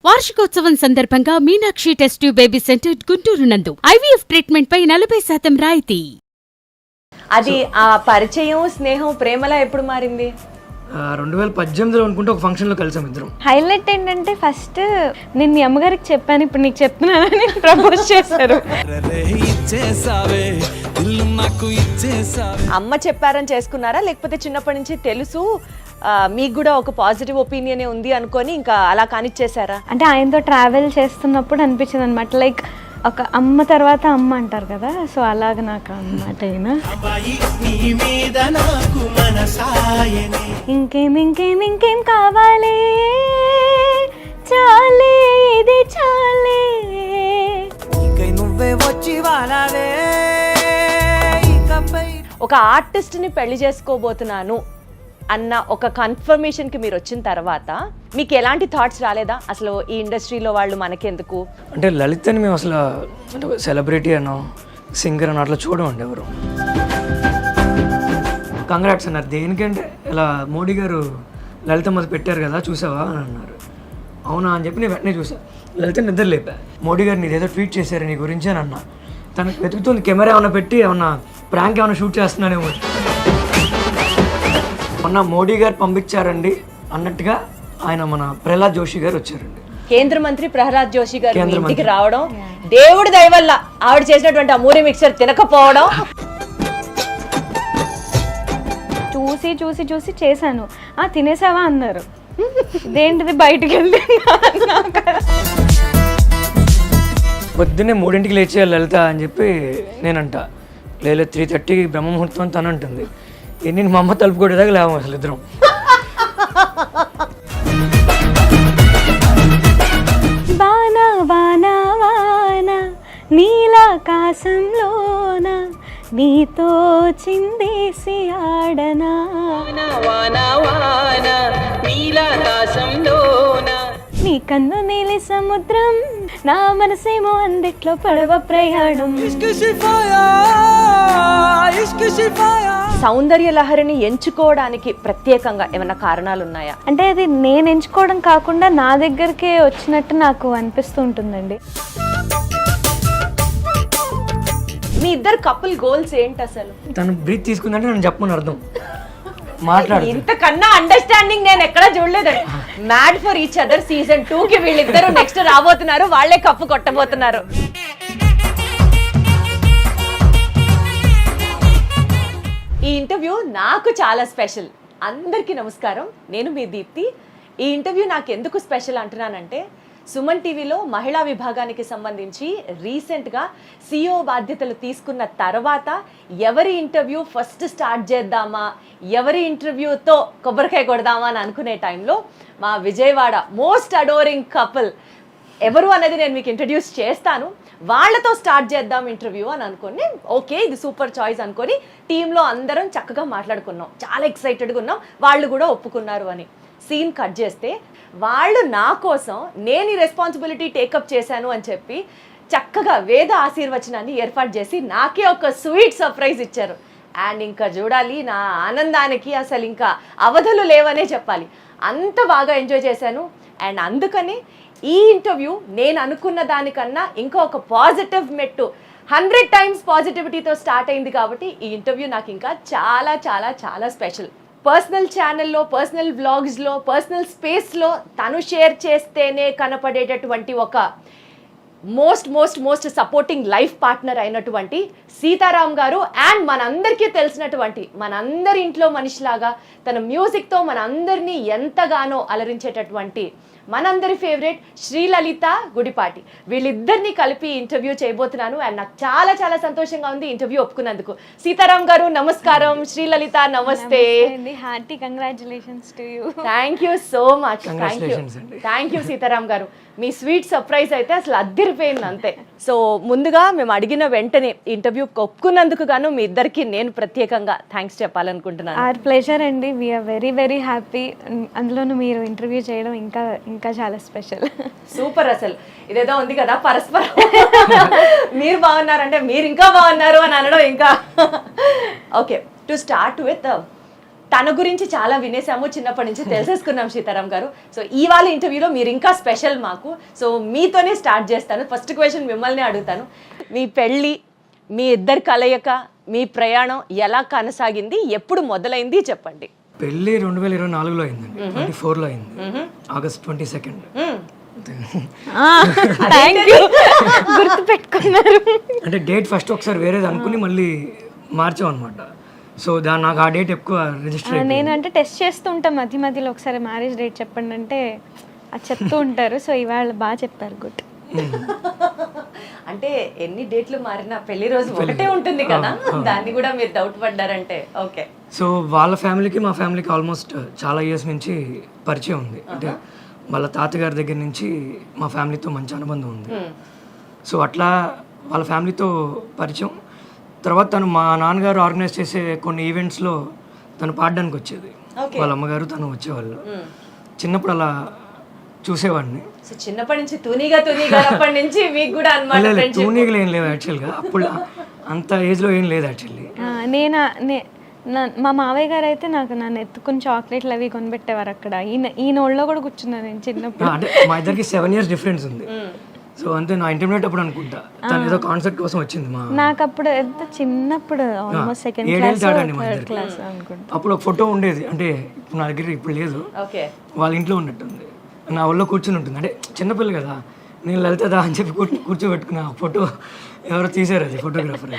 వార్షికోత్సవం సందర్భంగా Meenakshi test tube baby centre Guntur నందు ఐవీఎఫ్ ట్రీట్మెంట్ పై 40% రాయితీ. అది ఆ పరిచయం, స్నేహం, ప్రేమలా ఎప్పుడు మారింది? 2018లో అనుకుంటే ఒక ఫంక్షన్లో కలిసాం ఇద్దరం. హైలైట్ ఏంటంటే ఫస్ట్ నేను మీ అమ్మగారికి చెప్పాను, ఇప్పుడు నీకు చెప్తున్నానని ప్రపోజ్ చేశారు. అమ్మ చెప్పారని చేసుకున్నారా, లేకపోతే చిన్నప్పటి నుంచి తెలుసు మీకు కూడా ఒక పాజిటివ్ ఒపీనియన్ ఉంది అనుకొని ఇంకా అలా కానిచ్చేసారా? అంటే ఆయనతో ట్రావెల్ చేస్తున్నప్పుడు అనిపించింది అనమాట, లైక్ ఒక అమ్మ తర్వాత అమ్మ అంటారు కదా, సో అలాగ నాకు అన్నమాట. ఇంకేం కావాలి, చాలే ఇది చాలే. ఒక ఆర్టిస్ట్ ని పెళ్లి చేసుకోబోతున్నాను అన్న ఒక కన్ఫర్మేషన్ కి మీరు వచ్చిన తర్వాత మీకు ఎలాంటి థాట్స్ రాలేదా? అసలు ఈ ఇండస్ట్రీలో వాళ్ళు మనకెందుకు? అంటే లలితని మేము అసలు అంటే సెలబ్రిటీ అనో సింగర్ అనో అట్లా చూడమండి ఎవరు. కంగ్రాట్స్ అన్నారు. దేనికంటే ఇలా మోడీ గారు లలిత మొదలు పెట్టారు కదా చూసావా అని అన్నారు. అవునా అని చెప్పి నేను వెంటనే చూసా. లలిత నిద్ర లేపా. మోడీ గారు నీదేదో ట్వీట్ చేశారు నీ గురించి అని అన్నా. తనకు వెతుకుతుంది కెమెరా ఏమైనా పెట్టి ఏమన్నా ప్రాంక్ ఏమైనా షూట్ చేస్తున్నానేమో. మొన్న మోడీ గారు పంపించారండి అన్నట్టుగా ఆయన మన ప్రహ్లాద్ జోషి గారు వచ్చారండి. కేంద్ర మంత్రి ప్రహ్లాద్ జోషి గారు ఇంటికి రావడం, దేవుడి దయ వల్ల ఆవిడ చేసినటువంటి ఆ మూరి మిక్సర్ తినకపోవడం. చూసి చేశాను. తినేసావా అన్నారు. ఇదేంటిది బయటికి వెళ్తే పొద్దున్నే 3ంటికి లేచేయాలి లలిత అని చెప్పి నేనంట. లేదు 3:30కి బ్రహ్మముహూర్తం అని తను అంటుంది. నేను మా అమ్మ తలుపు కొట్టేదాకా లేవు అసలు ఇద్దరం. వానా వానా వానా నీలాకాశంలోన నీతో చిందేసి ఆడనా. నీ కన్ను నీలి సముద్రం, నా మనసేమో అందిట్లో పడవ ప్రయాణం. సౌందర్య లహరిని ఎంచుకోవడానికి ప్రత్యేకంగా ఏమైనా కారణాలు ఉన్నాయా? అంటే అది నేను ఎంచుకోవడం కాకుండా నా దగ్గరికే వచ్చినట్టు నాకు అనిపిస్తూ ఉంటుందండి. మీ ఇద్దరు కపుల్ గోల్స్ ఏంటి అసలు? తను బ్రీత్ తీసుకుందంటే నేను చెప్పమని అర్థం. మాట్లాడు. ఇంతకన్నా అండర్స్టాండింగ్ నేను ఎక్కడా చూడలేదండి. Mad for each other season 2 కి వీళ్ళిద్దరు నెక్స్ట్ రాబోతున్నారు, వాళ్లే కప్పు కొట్టబోతున్నారు. ఈ ఇంటర్వ్యూ నాకు చాలా స్పెషల్. అందరికీ నమస్కారం, నేను మీ దీప్తి. ఈ ఇంటర్వ్యూ నాకు ఎందుకు స్పెషల్ అంటున్నానంటే, సుమన్ టీవీలో మహిళా విభాగానికి సంబంధించి రీసెంట్గా CEO బాధ్యతలు తీసుకున్న తర్వాత ఎవరి ఇంటర్వ్యూ ఫస్ట్ స్టార్ట్ చేద్దామా, ఎవరి ఇంటర్వ్యూతో కొబ్బరికాయ కొడదామా అని అనుకునే టైంలో మా విజయవాడ మోస్ట్ అడోరింగ్ కపుల్ ఎవరు అనేది నేను మీకు ఇంట్రడ్యూస్ చేస్తాను. వాళ్ళతో స్టార్ట్ చేద్దాం ఇంటర్వ్యూ అని అనుకుని, ఓకే ఇది సూపర్ చాయిస్ అనుకొని టీంలో అందరం చక్కగా మాట్లాడుకున్నాం. చాలా ఎక్సైటెడ్గా ఉన్నాం, వాళ్ళు కూడా ఒప్పుకున్నారు అని. సీన్ కట్ చేస్తే వాళ్ళు నా కోసం నేను ఈ రెస్పాన్సిబిలిటీ టేకప్ చేశాను అని చెప్పి చక్కగా వేద ఆశీర్వచనాన్ని ఏర్పాటు చేసి నాకే ఒక స్వీట్ సర్ప్రైజ్ ఇచ్చారు. అండ్ ఇంకా చూడాలి, నా ఆనందానికి అసలు ఇంకా అవధులు లేవనే చెప్పాలి. అంత బాగా ఎంజాయ్ చేశాను. అండ్ అందుకని ఈ ఇంటర్వ్యూ నేను అనుకున్న దానికన్నా ఇంకా ఒక పాజిటివ్ మెట్టు 100 times పాజిటివిటీతో స్టార్ట్ అయింది. కాబట్టి ఈ ఇంటర్వ్యూ నాకు ఇంకా చాలా చాలా చాలా స్పెషల్. పర్సనల్ ఛానల్లో, పర్సనల్ వ్లాగ్స్లో, పర్సనల్ స్పేస్లో తను షేర్ చేస్తేనే కనపడేటటువంటి ఒక మోస్ట్ సపోర్టింగ్ లైఫ్ పార్ట్నర్ అయినటువంటి సీతారాం గారు, అండ్ మనందరికీ తెలిసినటువంటి మనందరి ఇంట్లో మనిషిలాగా తన మ్యూజిక్తో మనందరినీ ఎంతగానో అలరించేటటువంటి మనందరి ఫేవరెట్ శ్రీలలిత గుడిపాటి. వీళ్ళిద్దరిని కలిపి ఇంటర్వ్యూ చేయబోతున్నాను. అండ్ నాకు చాలా చాలా సంతోషంగా ఉంది ఇంటర్వ్యూ ఒప్పుకున్నందుకు. సీతారాం గారు నమస్కారం, శ్రీలలిత నమస్తే. Hearty congratulations to you. Thank you so much. Thank you Sitaram గారు. మీ స్వీట్ సర్ప్రైజ్ అయితే అసలు అద్దరిపోయింది అంతే. సో ముందుగా మేము అడిగిన వెంటనే ఇంటర్వ్యూ ఒప్పుకున్నందుకు గాను మీ ఇద్దరికి నేను ప్రత్యేకంగా థ్యాంక్స్ చెప్పాలనుకుంటున్నాను. ఆర్ ప్లెజర్ అండి, వీఆర్ వెరీ వెరీ హ్యాపీ. అందులోనూ మీరు ఇంటర్వ్యూ చేయడం ఇంకా ఇంకా చాలా స్పెషల్. సూపర్. అసలు ఇదేదో ఉంది కదా పరస్పరం, మీరు బాగున్నారంటే మీరు ఇంకా బాగున్నారు అని అనడం ఇంకా. ఓకే, టు స్టార్ట్ విత్ తన గురించి చాలా వినేసాము, చిన్నప్పటి నుంచి తెలిసేసుకున్నాం సీతారాం గారు. సో ఇవాళ ఇంటర్వ్యూలో మీరు ఇంకా స్పెషల్ మాకు. సో మీతోనే స్టార్ట్ చేస్తాను. ఫస్ట్ క్వశ్చన్ మిమ్మల్ని అడుగుతాను. మీ పెళ్ళి, మీ ఇద్దరి కలయిక, మీ ప్రయాణం ఎలా కొనసాగింది, ఎప్పుడు మొదలైంది చెప్పండి. పెళ్ళి 2024లో అయిందండి, 24లో అయింది, ఆగస్ట్ 22. గుర్తు పెట్టుకున్నారు. అంటే డేట్ ఫస్ట్ ఒకసారి వేరేది అనుకుని మళ్ళీ మార్చాం అనమాట. సో నాకు ఆ డేట్ ఎక్కువ రిజిస్టర్. నేను అంటే టెస్ట్ చేస్తూ ఉంటాం మధ్య మధ్యలో, ఒకసారి మ్యారేజ్ డేట్ చెప్పండి అంటే అది చెప్తూ ఉంటారు. సో ఇవాళ బాగా చెప్పారు, గుడ్. అంటే ఎన్ని డేట్లు మారినా పెళ్లి రోజు ఒకటే ఉంటుంది కదా, దాన్ని కూడా మీరు డౌట్ పడ్డారంటే ఓకే. సో వాళ్ళ ఫ్యామిలీకి మా ఫ్యామిలీకి ఆల్మోస్ట్ చాలా ఇయర్స్ నుంచి పరిచయం ఉంది. అంటే వాళ్ళ తాతగారి దగ్గర నుంచి మా ఫ్యామిలీతో మంచి అనుబంధం ఉంది. సో అట్లా వాళ్ళ ఫ్యామిలీతో పరిచయం. తర్వాత తను మా నాన్నగారు ఆర్గనైజ్ చేసే కొన్ని ఈవెంట్స్లో తను పాడడానికి వచ్చేది. వాళ్ళ అమ్మగారు తను వచ్చేవాళ్ళు. చిన్నప్పుడు అలా చూసేవాడిని. సో చిన్నప్పటి నుంచి తూనీగా అప్పటి నుంచి మీకు కూడా అన్నమాట. తూనీగలు ఏం లేవు యాక్చువల్గా, అప్పుడు అంత ఏజ్లో ఏం లేదు యాక్చువల్లీ. మా మావయ్య గారు అయితే నన్ను ఎత్తుకుని చాక్లెట్లు అవి కొనిపెట్టేవారు అక్కడ. ఈయన ఒళ్ళో కూడా కూర్చున్నాను నేను చిన్నప్పుడు. అంటే మా ఇద్దరికి 7 years డిఫరెన్స్ ఉంది. సో అంతే, నా ఇంటర్మీడియట్ అప్పుడు అనుకుంటా తను ఏదో కాన్సెప్ట్ కోసం వచ్చింది. నాకు అప్పుడు ఎంత చిన్నప్పుడు, ఆల్మోస్ట్ సెకండ్ క్లాస్ అనుకుంటా. అప్పుడు ఒక ఫోటో ఉండేది, అంటే ఇప్పుడు నా దగ్గర ఇప్పుడు లేదు, వాళ్ళ ఇంట్లో ఉన్నట్టుంది. నా ఒళ్ళో కూర్చుని ఉంటుంది. అంటే చిన్నపిల్ల కదా, నేను లలితదా అని చెప్పి కూర్చోబెట్టుకున్నా. ఫోటో ఎవరో తీసారు, అది ఫోటోగ్రాఫర్.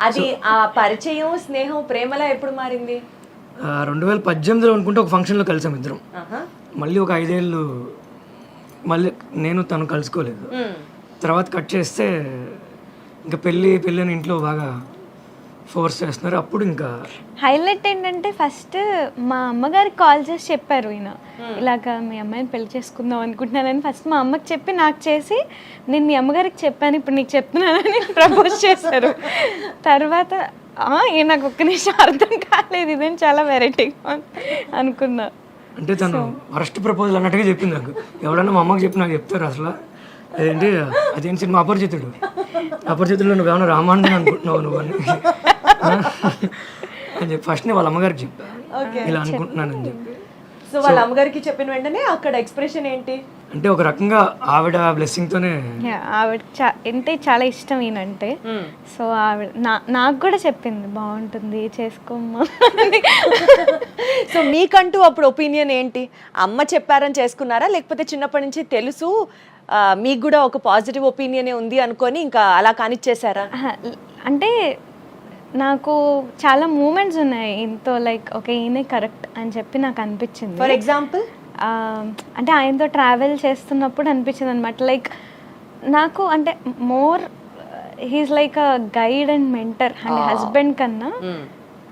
అది ఆ పరిచయం, స్నేహం, ప్రేమలా ఎప్పుడు మారింది? 2018లో అనుకుంటే ఒక ఫంక్షన్లో కలిసాం ఇద్దరం. మళ్ళీ ఒక 5 ఏళ్ళు మళ్ళీ నేను తను కలుసుకోలేదు. తర్వాత కట్ చేస్తే ఇంకా పెళ్ళి అని ఇంట్లో బాగా ఫోర్స్ చేస్తున్నారు. అప్పుడు ఇంకా హైలైట్ ఏంటంటే ఫస్ట్ మా అమ్మగారికి కాల్ చేసి చెప్పారు, ఈయన ఇలాగా మీ అమ్మాయిని పెళ్లి చేసుకుందాం అనుకుంటున్నానని. ఫస్ట్ మా అమ్మకి చెప్పి నాకు చేసి, నేను మీ అమ్మగారికి చెప్పాను, ఇప్పుడు నీకు చెప్తున్నానని ప్రపోజ్ చేశారు. తర్వాత నాకు ఒక్క నిమిషం అర్థం కాలేదు, ఇదేం చాలా వెరైటీగా అనుకున్నా. అంటే తను ఫస్ట్ ప్రపోజల్ అన్నట్టుగా చెప్పింది నాకు. ఎవడన్నా మా అమ్మకి చెప్పి నాకు చెప్తారు అసలు. అదేంటి సినిమా అపరిచితుల్లో నువ్వు ఏమన్నా రామానుజన్ అనుకుంటున్నావు నువ్వు అని చెప్పి ఫస్ట్ వాళ్ళ అమ్మగారికి చెప్పా, ఇలా అనుకుంటున్నానని చెప్పి. సో వాళ్ళ అమ్మగారికి చెప్పిన వెంటనే అక్కడ ఎక్స్ప్రెషన్ ఏంటి? అంటే ఒక రకంగా ఆవిడ బ్లెస్సింగ్ తోనే. ఆవిడ అంటే చాలా ఇష్టం ఈయనంటే. సో ఆవిడ నాకు కూడా చెప్పింది, బాగుంటుంది చేసుకోమ్మా. సో మీకంటూ అప్పుడు ఒపీనియన్ ఏంటి? అమ్మ చెప్పారని చేసుకున్నారా, లేకపోతే చిన్నప్పటి నుంచి తెలుసు మీకు కూడా ఒక పాజిటివ్ ఒపీనియన్ ఉంది అనుకొని ఇంకా అలా కానిచ్చేసారా? అంటే నాకు చాలా మూమెంట్స్ ఉన్నాయి ఇంతో, లైక్ ఓకే ఈయనే కరెక్ట్ అని చెప్పి నాకు అనిపించింది. ఫర్ ఎగ్జాంపుల్ అంటే ఆయనతో ట్రావెల్ చేస్తున్నప్పుడు అనిపించింది అనమాట. లైక్ నాకు అంటే more he's like a guide and mentor. అంటే హస్బెండ్ కన్నా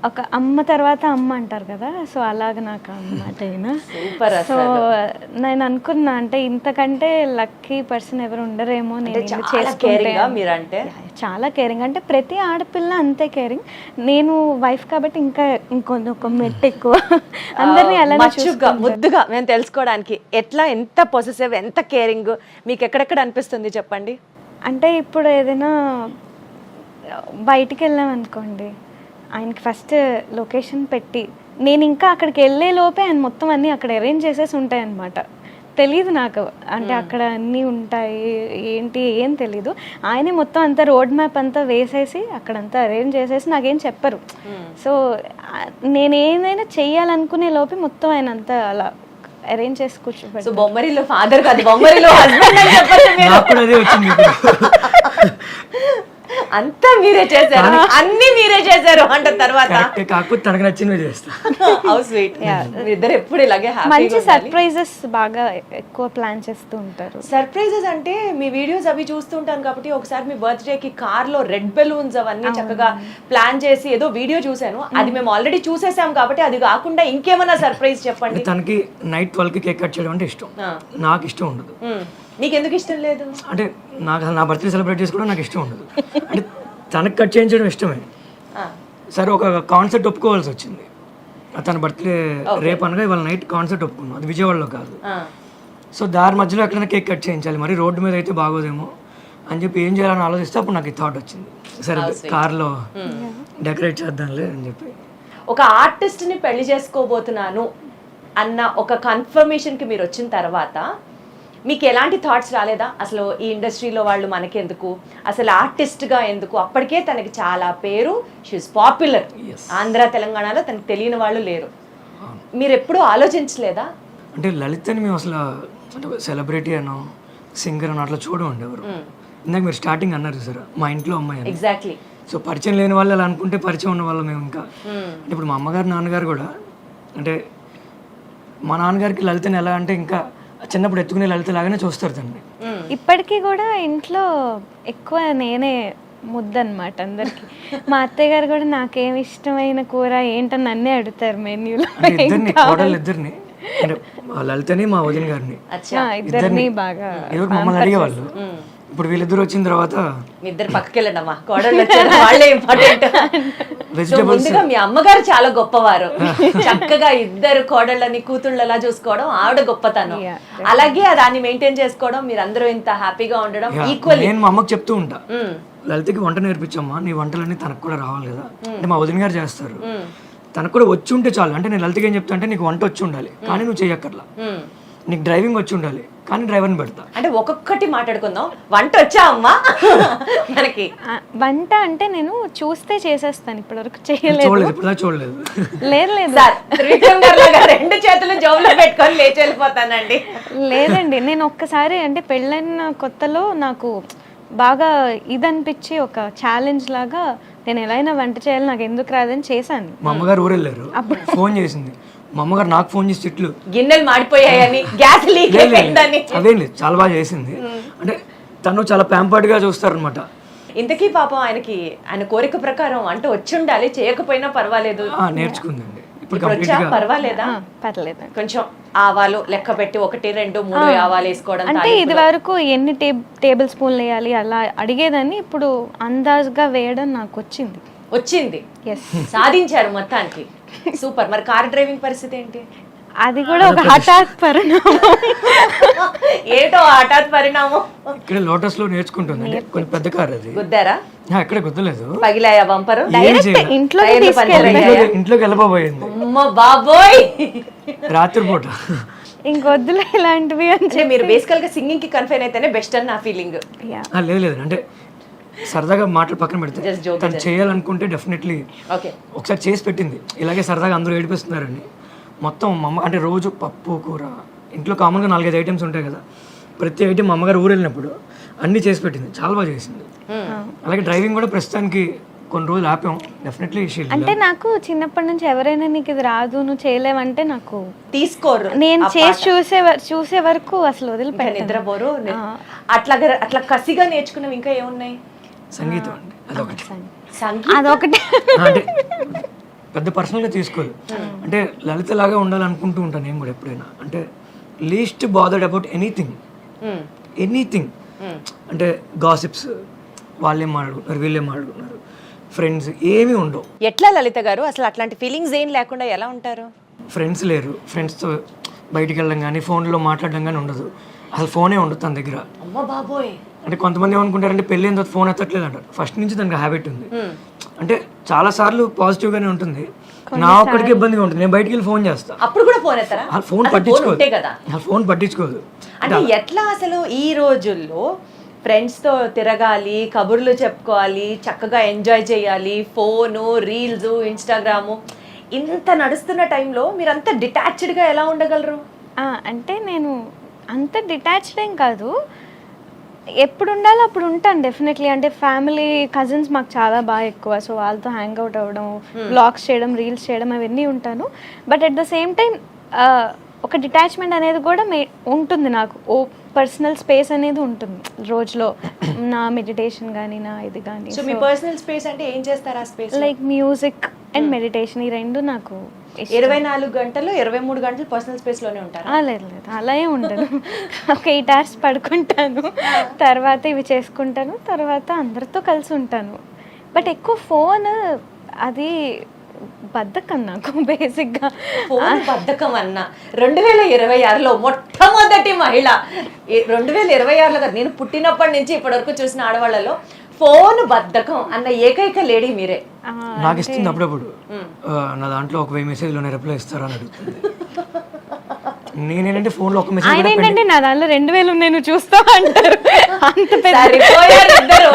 ఒక అమ్మ తర్వాత అమ్మ అంటారు కదా, సో అలాగ నాకు అన్నమాట ఈయన. సో నేను అనుకున్నా, అంటే ఇంతకంటే లక్కీ పర్సన్ ఎవరు ఉండరేమో నేను మీరంటే. చాలా కేరింగ్, అంటే ప్రతి ఆడపిల్ల అంతే కేరింగ్. నేను వైఫ్ కాబట్టి ఇంకా ఇంకొక మెట్టు ఎక్కువ. అందరినీ అలా ముద్దుగా మేము తెలుసుకోవడానికి ఎట్లా, ఎంత పొసెసివ్, ఎంత కేరింగ్ మీకు ఎక్కడెక్కడ అనిపిస్తుంది చెప్పండి. అంటే ఇప్పుడు ఏదైనా బయటికి వెళ్ళాం అనుకోండి, ఆయనకి ఫస్ట్ లొకేషన్ పెట్టి, నేను ఇంకా అక్కడికి వెళ్ళే లోపే ఆయన మొత్తం అన్నీ అక్కడ అరేంజ్ చేసేసి ఉంటాయి అన్నమాట. తెలీదు నాకు, అంటే అక్కడ అన్నీ ఉంటాయి ఏంటి ఏం తెలీదు. ఆయనే మొత్తం అంతా రోడ్ మ్యాప్ అంతా వేసేసి అక్కడంతా అరేంజ్ చేసేసి నాకేం చెప్పరు. సో నేను ఏదైనా చెయ్యాలనుకునే లోపే మొత్తం ఆయన అంతా అలా అరేంజ్ చేసి కూర్చోబెట్టి. సో బొమ్మరిలో ఫాదర్ కాదు, బొమ్మరిలో హస్బెండ్ అని చెప్పచ్చు. అంతా మీరే చేశారు, అన్ని మీరే చేశారు అంటే తర్వాత కాకపోతే తనకు నచ్చినవి చేస్తా. How sweet. ఇద్దరు ఎప్పుడు ఇలాగే మంచి సర్ప్రైజెస్ బాగా ఎక్కువ ప్లాన్ చేస్తూ ఉంటారు. సర్ప్రైజెస్ అంటే మీ వీడియోస్ అవి చూస్తుంటాను కాబట్టి, ఒకసారి మీ బర్త్డే కి కార్ లో రెడ్ బెలూన్స్ అవన్నీ చక్కగా ప్లాన్ చేసి ఏదో వీడియో చూసాను. అది మేము ఆల్రెడీ చూసేసాం కాబట్టి అది కాకుండా ఇంకేమైనా సర్ప్రైజ్ చెప్పండి. తనకి నైట్ 12కి కేక్ కట్ చేయడం అంటే ఇష్టం, నాకు ఇష్టం ఉండదు. నీకు ఎందుకు ఇష్టం లేదు? అంటే నాకు నా బర్త్డే సెలబ్రేట్ చేసుకోవడం నాకు ఇష్టం ఉండదు. అంటే తనకు కట్ చేయించడం ఇష్టమే. సరే ఒక కాన్సెప్ట్ ఒప్పుకోవాల్సి వచ్చింది. తన బర్త్డే రేపు అనగా ఇవాళ నైట్ కాన్సెప్ట్ ఒప్పుకున్నాం, అది విజయవాడలో కాదు. సో దారి మధ్యలో ఎక్కడైనా కేక్ కట్ చేయించాలి, మరి రోడ్డు మీద అయితే బాగోదేమో అని చెప్పి ఏం చేయాలని ఆలోచిస్తే అప్పుడు నాకు ఈ థాట్ వచ్చింది, సరే కార్లో డెకరేట్ చేద్దాంలే అని చెప్పి. ఒక ఆర్టిస్ట్ని పెళ్లి చేసుకోబోతున్నాను అన్న ఒక కన్ఫర్మేషన్కి మీరు వచ్చిన తర్వాత మీకు ఎలాంటి థాట్స్ రాలేదా? అసలు ఈ ఇండస్ట్రీలో వాళ్ళు మనకెందుకు, అసలు ఆర్టిస్ట్గా ఎందుకు? అప్పటికే తనకి చాలా పేరు, షీఈస్ పాపులర్. ఆంధ్ర తెలంగాణలో తనకు తెలియని వాళ్ళు లేరు. మీరు ఎప్పుడూ ఆలోచించలేదా? అంటే లలితని మేము అసలు అంటే సెలబ్రిటీ అనో సింగర్ అనో అట్లా చూడమండి ఎవరు. ఇందాక మీరు స్టార్టింగ్ అన్నారు సార్, మా ఇంట్లో అమ్మాయి అని. ఎగ్జాక్ట్లీ. సో పరిచయం లేని వాళ్ళు అలా అనుకుంటే పరిచయం ఉన్న వాళ్ళు మేము ఇంకా అంటే ఇప్పుడు మా అమ్మగారు నాన్నగారు కూడా అంటే మా నాన్నగారికి లలితని ఎలా అంటే ఇంకా చిన్నప్పుడు ఎత్తుకునే లలిత లాగానే చూస్తారు దాన్ని. ఇప్పటికీ కూడా ఇంట్లో ఎక్కువ నేనే ముద్దనమాట అందరికి. మా అత్తయ్య గారు కూడా నాకేమి ఇష్టమైన కూర ఏంటని నన్నే అడుగుతారు మెన్యూలో. అంటే ఇద్దరిని కోడలు ఇద్దరిని అంటే మా లలితని మా వదిన గారిని ఇద్దరిని బాగా ఏదో మమ్మల్ని అడిగేవాళ్ళు. ఇప్పుడు వీళ్ళిద్దరు వచ్చిన తర్వాత మీ ఇద్దరు పక్కకి వెళ్ళండమ్మా, కోడళ్ళు వచ్చారు వాళ్ళే ఇంపార్టెంట్. వెజిటబుల్స్ ముందుగా మీ అమ్మగారు చాలా గొప్పవారు, చక్కగా ఇద్దరు కోడళ్ళని కూతుళ్ళలా చూసుకోవడం ఆవిడ గొప్పతనం. అలాగే దాన్ని మెయింటైన్ చేసుకోవడం, మీరందరూ ఇంత హ్యాపీగా ఉండడం ఈక్వల్లీ. నేను మా అమ్మకి చెప్తూ ఉంటా, లలితకి వంట నేర్పించమ్మా, నీ వంటలన్నీ తనకు కూడా రావాలి కదా అంటే మా వదిన గారు చేస్తారు, తనకు కూడా వచ్చి ఉంటే చాలు. అంటే నేను లలితకి ఏం చెప్తా అంటే నీకు వంట వచ్చి ఉండాలి కానీ నువ్వు చెయ్యక్కర్లా, నీకు డ్రైవింగ్ వచ్చి ఉండాలి కానీ డ్రైవర్ని పెడతా. అంటే ఒక్కొక్కటి మాట్లాడుకుందాం. వంట వచ్చా అమ్మా మనకి? వంట అంటే నేను చూస్తే చేసేస్తాను, ఇప్పటివరకు చేయలేదు. చూడలేదు, ఇప్పుడు చూడలేదు. లేదు లేదు సార్, త్రివిక్రమ్ గారు లాగా రెండు చేతులు జోబులో పెట్టుకొని లేచి వెళ్ళిపోతానండి. లేదండి, నేను ఒక్కసారి అంటే పెళ్ళైన కొత్తలో నాకు బాగా ఇది అనిపించి ఒక ఛాలెంజ్ లాగా నేను ఎలా అయినా వంట చేయాలి, నాకు ఎందుకు రాదని చేశాను. మా అమ్మగారు ఊరు వెళ్ళారు, ఫోన్ చేసింది. మా అమ్మగారు నాకు ఫోన్ చేసి తిట్లు, గిన్నెలు మాడిపోయాయని, గ్యాస్ లీక్ అయిపోయిందని. అదేం లేదు, చాలా బాగా చేసింది. అంటే తను చాలా ప్యాంపర్డ్ గా చూస్తారు అనమాట. ఇంతకీ పాపం ఆయనకి ఆయన కోరిక ప్రకారం వంట వచ్చి ఉండాలి, చేయకపోయినా పర్వాలేదు. నేర్చుకుందండి ఇప్పుడు ఇప్పుడు వచ్చా పర్వాలేదా? పర్లేదు. కొంచెం ఆవాలు లెక్క పెట్టి 1, 2, 3 ఆవాలు వేసుకోవడం. అంటే ఇది వరకు ఎన్ని టేబుల్ స్పూన్లు వేయాలి అలా అడిగేదాన్ని, ఇప్పుడు అందాజుగా వేయడం నాకు వచ్చింది. సాధించారు మొత్తానికి. సూపర్. మరి కార్ డ్రైవింగ్ పరిస్థితి ఏంటి? అది కూడా ఒక హఠాత్ పరిణామం. ఏటో హఠాత్ పరిణామం. ఇక్కడ లోటస్ లో నేర్చుకుంటుంది, అంటే కొంచెం పెద్ద కార్ అది. గుద్దారా? ఎక్కడ గుద్దలేదు, పగిలాయా బంపరు? ఇంట్లోకి వెళ్ళిపోయింది. అమ్మ బాబోయ్, రాత్రిపూట. ఇంకొద్దులే ఇలాంటివి అంటే మీరు బేసికల్ గా సింగింగ్ కి కన్ఫైన్ అయితేనే బెస్ట్ అని నా ఫీలింగ్. లేదు లేదు, అంటే సరదాగా మాటలు పక్కన పెడితే తను చేయాలనుకుంటే డెఫినెట్లీ ఒకసారి చేసి పెట్టింది. ఇలాగే సరదాగా అందరూ ఏడిపిస్తున్నారని మొత్తం అంటే రోజు పప్పు కూర ఇంట్లో కామన్గా 4-5 ఐటమ్స్ ఉంటాయి కదా, ప్రతి ఐటమ్ మా అమ్మగారు ఊరు వెళ్ళినప్పుడు అన్నీ చేసి పెట్టింది, చాలా బాగా చేసింది. అలాగే డ్రైవింగ్ కూడా ప్రస్తుతానికి కొన్ని రోజులు ఆపాం. డెఫినెట్లీ అంటే నాకు చిన్నప్పటి నుంచి ఎవరైనా నీకు ఇది రాదు నువ్వు చేయలేవంటే నాకు తీసుకోరు, నేను చేసి చూసే వరకు అసలు వదిలిపెట్టాను, నిద్రపోరు. అట్లా కసిగా నేర్చుకున్నవి ఇంకా ఏమున్నాయి? సంగీతం అండి, అదొకటి. అదొకటి అంటే పెద్ద పర్సనల్గా తీసుకోదు, అంటే లలిత లాగా ఉండాలనుకుంటూ ఉంటాను నేను కూడా ఎప్పుడైనా. అంటే లీస్ట్ బాదర్డ్ అబౌట్ ఎనీథింగ్. అంటే గాసిప్స్, వాళ్ళేం మాట్లాడుకుంటున్నారు వీళ్ళేం మాట్లాడుకుంటున్నారు, ఫ్రెండ్స్ ఏమీ ఉండవు. ఎట్లా లలిత గారు అసలు అట్లాంటి ఫీలింగ్స్ ఏం లేకుండా ఎలా ఉంటారు? ఫ్రెండ్స్ లేరు, ఫ్రెండ్స్తో బయటికి వెళ్ళడం కానీ ఫోన్లో మాట్లాడడం కానీ ఉండదు, అసలు ఫోనే ఉండదు తన దగ్గర. అమ్మ బాబోయ్. అంటే కొంతమంది ఏమనుకుంటారంటే పెళ్ళి అయిన తర్వాత ఫోన్ ఎత్తట్లేదు అంటారు. ఫస్ట్ నుంచి దానికి హ్యాబిట్ ఉంది. అంటే చాలా సార్లు పాజిటివ్గానే ఉంటుంది, నా ఒక్కడికి ఇబ్బందిగా ఉంటుంది. నేను బయటికి వెళ్ళి ఫోన్ చేస్తా, అప్పుడు కూడా ఫోన్ ఎత్తారా? ఫోన్ పట్టించుకోదు. అంటే ఎట్లా అసలు ఈ రోజుల్లో ఫ్రెండ్స్తో తిరగాలి, కబుర్లు చెప్పుకోవాలి, చక్కగా ఎంజాయ్ చేయాలి, ఫోను, రీల్స్, ఇన్స్టాగ్రాము ఇంత నడుస్తున్న టైంలో మీరంతా డిటాచ్డ్గా ఎలా ఉండగలరు? అంటే నేను అంత డిటాచ్డ్ ఏం కాదు, ఎప్పుడు ఉండాలో అప్పుడు ఉంటాను డెఫినెట్లీ. అంటే ఫ్యామిలీ కజిన్స్ మాకు చాలా బాగా ఎక్కువ, సో వాళ్ళతో హ్యాంగ్ అవుట్ అవ్వడం, బ్లాగ్స్ చేయడం, రీల్స్ చేయడం అవన్నీ ఉంటాను. But at the same time ఒక డిటాచ్మెంట్ అనేది కూడా ఉంటుంది నాకు. పర్సనల్ స్పేస్ అనేది ఉంటుంది రోజులో, నా మెడిటేషన్ కానీ నా ఇది కానీ. సో మీ పర్సనల్ స్పేస్ అంటే ఏం చేస్తారు ఆ space? Like music and meditation, ఈ రెండు నాకు 24 గంటలు 23 గంటలు పర్సనల్ స్పేస్ లోనే ఉంటారా? లేదు లేదు, అలా ఏం ఉండదు. ఒక 8 hours పడుకుంటాను, తర్వాత ఇవి చేసుకుంటాను, తర్వాత అందరితో కలిసి ఉంటాను. బట్ ఎక్కువ ఫోన్ అది బద్ధకం నాకు బేసిక్గా. ఫోన్ బద్ధకం అన్న 2026లో మొట్టమొదటి మహిళ, 2026లో కదా, నేను పుట్టినప్పటి నుంచి ఇప్పటి వరకు చూసిన ఆడవాళ్ళలో ఫోన్ బద్ధకం అన్న ఏకైక లేడీ మీరే. నాకు ఇస్తుంది అప్పుడప్పుడు. నా దాంట్లో ఒక 1000 మెసేజ్లోనే రిప్లై ఇస్తారా అని అడుగుతుంది. నేనేంటంటే ఫోన్లో ఒక మెసేజ్ ఆయన ఏంటంటే నా దాంట్లో 2000 ఉన్నాయి నువ్వు చూస్తావా అంటారు. అంత పెద్ద సరిపోయారు ఇద్దరు.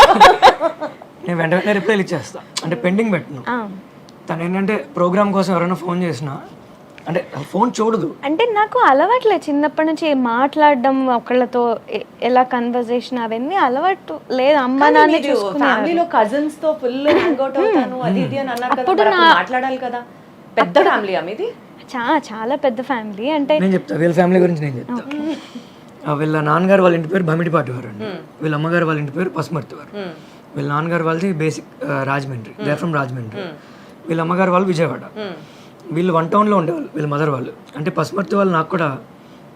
నేను వెంటనే రిప్లైలు ఇచ్చేస్తా, అంటే పెండింగ్ పెట్టను. తను ఏంటంటే ప్రోగ్రామ్ కోసం ఎవరైనా ఫోన్ చేసినా అంటే ఫోన్ చూడదు. అంటే నాకు అలవాట్లే చిన్నప్పటి నుంచి మాట్లాడడం ఒకళ్ళతో ఎలా కన్వర్జేషన్ అవన్నీ అలవాటు లేదు. అమ్మ నాన్న చూసుకున్నారు. ఫ్యామిలీలో కజిన్స్ తో ఫుల్ హ్యాంగ్ అవుట్ అవుతాను అది ఇది అని అన్నారు కదా, మరి అప్పుడు మాట్లాడాలి కదా. పెద్ద ఫ్యామిలీ మీది? చాలా పెద్ద ఫ్యామిలీ. అంటే నేను చెప్తా వీళ్ళ ఫ్యామిలీ గురించి నేను చెప్తా. వీళ్ళ నాన్నగారు వాళ్ళ ఇంటి పేరు భమిడిపాటి వారు అండి. వీళ్ళ అమ్మగారు వాళ్ళ ఇంటి పేరు పసుమర్తి వారు. వీళ్ళ నాన్నగారు వాళ్ళది basic Rajahmundry, they from Rajahmundry. వీళ్ళ అమ్మగారు వాళ్ళు విజయవాడ. వీళ్ళు 1 టౌన్లో ఉండేవాళ్ళు వీళ్ళ మదర్ వాళ్ళు. అంటే పసుమర్తి వాళ్ళు నాకు కూడా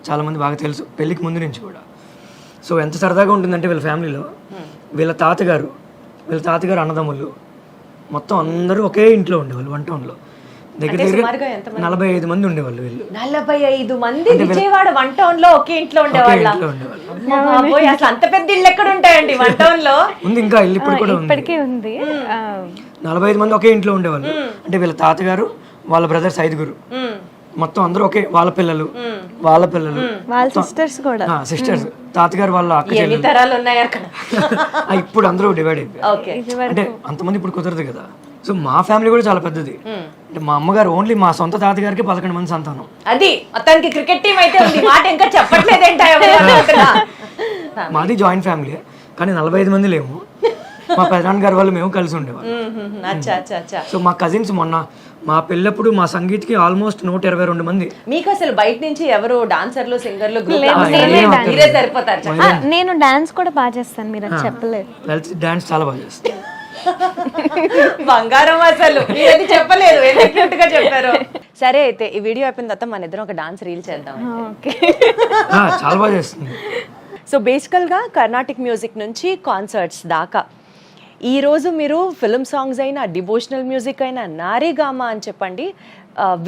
చాలామంది బాగా తెలుసు పెళ్ళికి ముందు నుంచి కూడా. సో ఎంత సరదాగా ఉంటుందంటే వీళ్ళ ఫ్యామిలీలో వీళ్ళ తాతగారు అన్నదమ్ములు మొత్తం అందరూ ఒకే ఇంట్లో ఉండేవాళ్ళు 1 టౌన్లో. దగ్గర 45 మంది ఉండేవాళ్ళు వీళ్ళు. 45 మంది విజయవాడ 1 టౌన్ లో ఒకే ఇంట్లో ఉండేవాళ్ళు. అసలు అంత పెద్ద ఇల్లు ఎక్కడ ఉంటాయండి 1 టౌన్ లో? ఉంది, ఇంకా ఇల్లు ఇప్పుడు కూడా ఇప్పటికీ ఉంది. 45 మంది ఒకే ఇంట్లో ఉండేవాళ్ళు. అంటే వీళ్ళ తాతగారు వాళ్ళ బ్రదర్స్ 5గురు మొత్తం అందరూ ఒకే, వాళ్ళ పిల్లలు వాళ్ళ సిస్టర్స్ కూడా, సిస్టర్స్, తాతగారు వాళ్ళ అక్క ఎన్ని తరాలు ఉన్నాయి అక్కడ. ఇప్పుడు అందరూ డివైడ్ అయిపోయారు. అంటే అంతమంది ఇప్పుడు కుదరదు కదా. సో మా ఫ్యామిలీ కూడా చాలా పెద్దది. అంటే మా అమ్మగారు ఓన్లీ మా సొంత తాతగారికి 11 మంది సంతానం. అది మొత్తానికి క్రికెట్ టీం అయితే ఉంది, మాట ఇంకా చెప్పట్లేదేంట. మాది జాయింట్ ఫ్యామిలీ, కానీ 45 మంది లేము. మా పెదనాన్నగారు వాళ్ళు మేము కలిసి ఉండేవాళ్ళం. సో మా కజిన్స్ మొన్న మా పెళ్ళప్పుడు మా సంగీత్కి ఆల్మోస్ట్ 122 మంది. మీకు అసలు బయట నుంచి ఎవరు డాన్సర్లు సింగర్లు మీరే సరిపోతారు. నేను డాన్స్ కూడా బాగా చేస్తాను, మీరు అది చెప్పలేదు. డాన్స్ చాలా బాగా చేస్తాను. బంగారం అసలు మీరది చెప్పలేదు, క్యూట్ గా చెప్పారు. సరే అయితే ఈ వీడియో అయిపోయిన తర్వాత మన ఇద్దరం ఒక డాన్స్ రీల్ చేద్దాం. చాలా బాగా చేస్తుంది. సో బేసికల్గా కర్ణాటిక్ మ్యూజిక్ నుంచి కాన్సర్ట్స్ దాకా ఈరోజు మీరు ఫిల్మ్ సాంగ్స్ అయినా, డివోషనల్ మ్యూజిక్ అయినా, నారీగామా అని చెప్పండి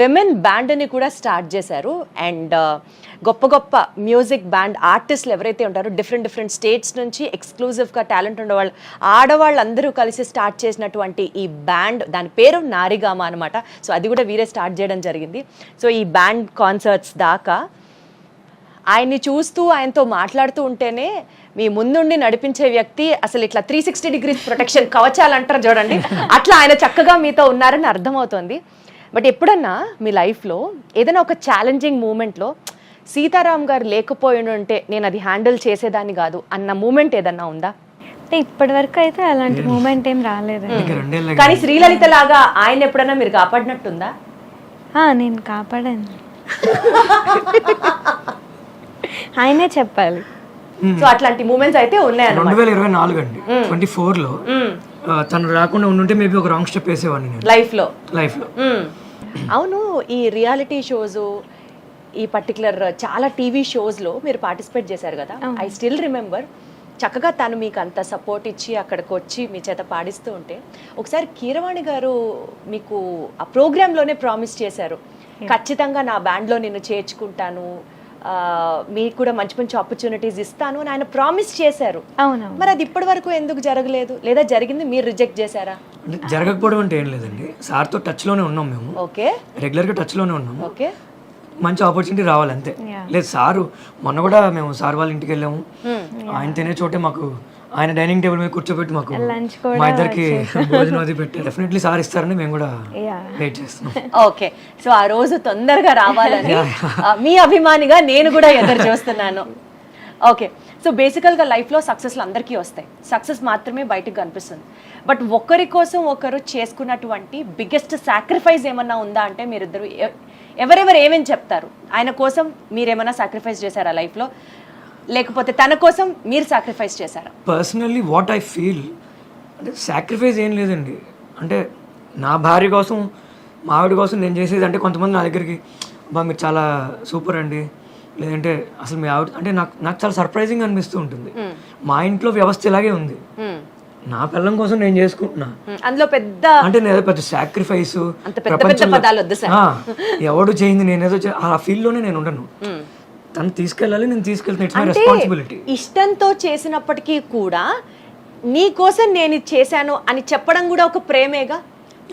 విమెన్ బ్యాండ్ని కూడా స్టార్ట్ చేశారు. అండ్ గొప్ప గొప్ప మ్యూజిక్ బ్యాండ్ ఆర్టిస్టులు ఎవరైతే ఉంటారో డిఫరెంట్ స్టేట్స్ నుంచి ఎక్స్క్లూజివ్గా టాలెంట్ ఉండేవాళ్ళు ఆడవాళ్ళందరూ కలిసి స్టార్ట్ చేసినటువంటి ఈ బ్యాండ్, దాని పేరు నారీగామా అనమాట. సో అది కూడా వీరే స్టార్ట్ చేయడం జరిగింది. సో ఈ బ్యాండ్ కాన్సర్ట్స్ దాకా ఆయన్ని చూస్తూ ఆయనతో మాట్లాడుతూ ఉంటేనే మీ ముందుండి నడిపించే వ్యక్తి అసలు ఇట్లా 360 degrees ప్రొటెక్షన్ కవచాలు అంటారు చూడండి, అట్లా ఆయన చక్కగా మీతో ఉన్నారని అర్థమవుతుంది. బట్ ఎప్పుడన్నా మీ లైఫ్లో ఏదైనా ఒక ఛాలెంజింగ్ మూమెంట్లో సీతారాం గారు లేకపోయి ఉంటే నేను అది హ్యాండిల్ చేసేదాన్ని కాదు అన్న మూమెంట్ ఏదన్నా ఉందా? అంటే ఇప్పటి వరకు అయితే అలాంటి మూమెంట్ ఏం రాలేదు. కానీ శ్రీలలిత లాగా ఆయన ఎప్పుడన్నా మీరు కాపాడినట్టుందా? నేను కాపాడాను, ఆయనే చెప్పాలి. సో అట్లాంటి మూమెంట్స్ అయితే ఉన్నాయన్నమాట. 2024 అండి 24లో తను రాకుండా ఉండుంటే మేబీ ఒక రాంగ్ స్టెప్ వేసేవాడిని నేను లైఫ్ లో. అవును, ఈ రియాలిటీ షోస్, ఈ పర్టికులర్ చాలా టీవీ షోస్లో మీరు పార్టిసిపేట్ చేశారు కదా. ఐ స్టిల్ రిమెంబర్ చక్కగా తను మీకు అంత సపోర్ట్ ఇచ్చి అక్కడికి వచ్చి మీ చేత పాడిస్తూ ఉంటే ఒకసారి కీరవాణి గారు మీకు ఆ ప్రోగ్రాంలోనే ప్రామిస్ చేశారు, ఖచ్చితంగా నా బ్యాండ్లో నిన్ను చేర్చుకుంటాను, మీకు కూడా మంచి మంచి ఆపర్చునిటీస్ ఇస్తాను అని ఆయన ప్రామిస్ చేశారు. అవును, మరి అది ఇప్పటి వరకు ఎందుకు జరగలేదు, లేదా జరిగింది మీరు రిజెక్ట్ చేశారా? జరగకపోవడం అంటే ఏం లేదండి, సార్తో టచ్లోనే ఉన్నాం మేము. ఓకే, రెగ్యులర్గా టచ్లోనే ఉన్నాము. ఓకే, మంచి ఆపర్చునిటీ రావాలి అంతే. లేదు సారు మొన్న కూడా మేము సార్ వాళ్ళ ఇంటికి వెళ్ళాము, ఆయన తినే చోటే మాకు ఆయన డైనింగ్ టేబుల్ మీద కూర్చోబెట్టి మాకు మా ఇద్దరికి భోజనం అది పెట్టి డెఫినెట్లీ సార్ ఇస్తారని మేము కూడా వెయిట్ చేస్తున్నాం. ఓకే, సో ఆ రోజు తొందరగా రావాలని మీ అభిమానిగా నేను కూడా ఎదురు చూస్తున్నాను. ఓకే, సో బేసికల్గా లైఫ్లో సక్సెస్లు అందరికీ వస్తాయి, సక్సెస్ మాత్రమే బయటకు కనిపిస్తుంది. బట్ ఒకరి కోసం ఒకరు చేసుకున్నటువంటి బిగ్గెస్ట్ సాక్రిఫైస్ ఏమన్నా ఉందా అంటే మీరిద్దరు ఎవరెవరు ఏమేమి చెప్తారు? ఆయన కోసం మీరేమైనా సాక్రిఫైస్ చేశారా లైఫ్లో, లేకపోతే తన కోసం మీరు సాక్రిఫైస్ చేశారా? పర్సనల్లీ వాట్ ఐ ఫీల్ అంటే సాక్రిఫైస్ ఏం లేదండి. అంటే నా భార్య కోసం, మా ఆవిడ కోసం నేను చేసేది అంటే కొంతమంది నా దగ్గరికి బా మీరు చాలా సూపర్ అండి, లేదంటే అసలు మీ ఆవిడ అంటే నాకు చాలా సర్ప్రైజింగ్ అనిపిస్తూ ఉంటుంది. మా ఇంట్లో వ్యవస్థ ఇలాగే ఉంది, నా పిల్లం కోసం నేను చేసుకుంటున్నా, అందులో పెద్ద అంటే నేను పెద్ద సాక్రిఫైస్ ఎవడు చేయింది నేనేదో ఆ ఫీల్ లోనే నేను ఉండను. తను తీసుకెళ్ళాలి, నేను తీసుకెళ్తాను, ఇట్స్ మై రెస్పాన్సిబిలిటీ. ఇష్టంతో చేసినప్పటికీ కూడా నీ కోసం నేను ఇది చేశాను అని చెప్పడం కూడా ఒక ప్రేమేగా.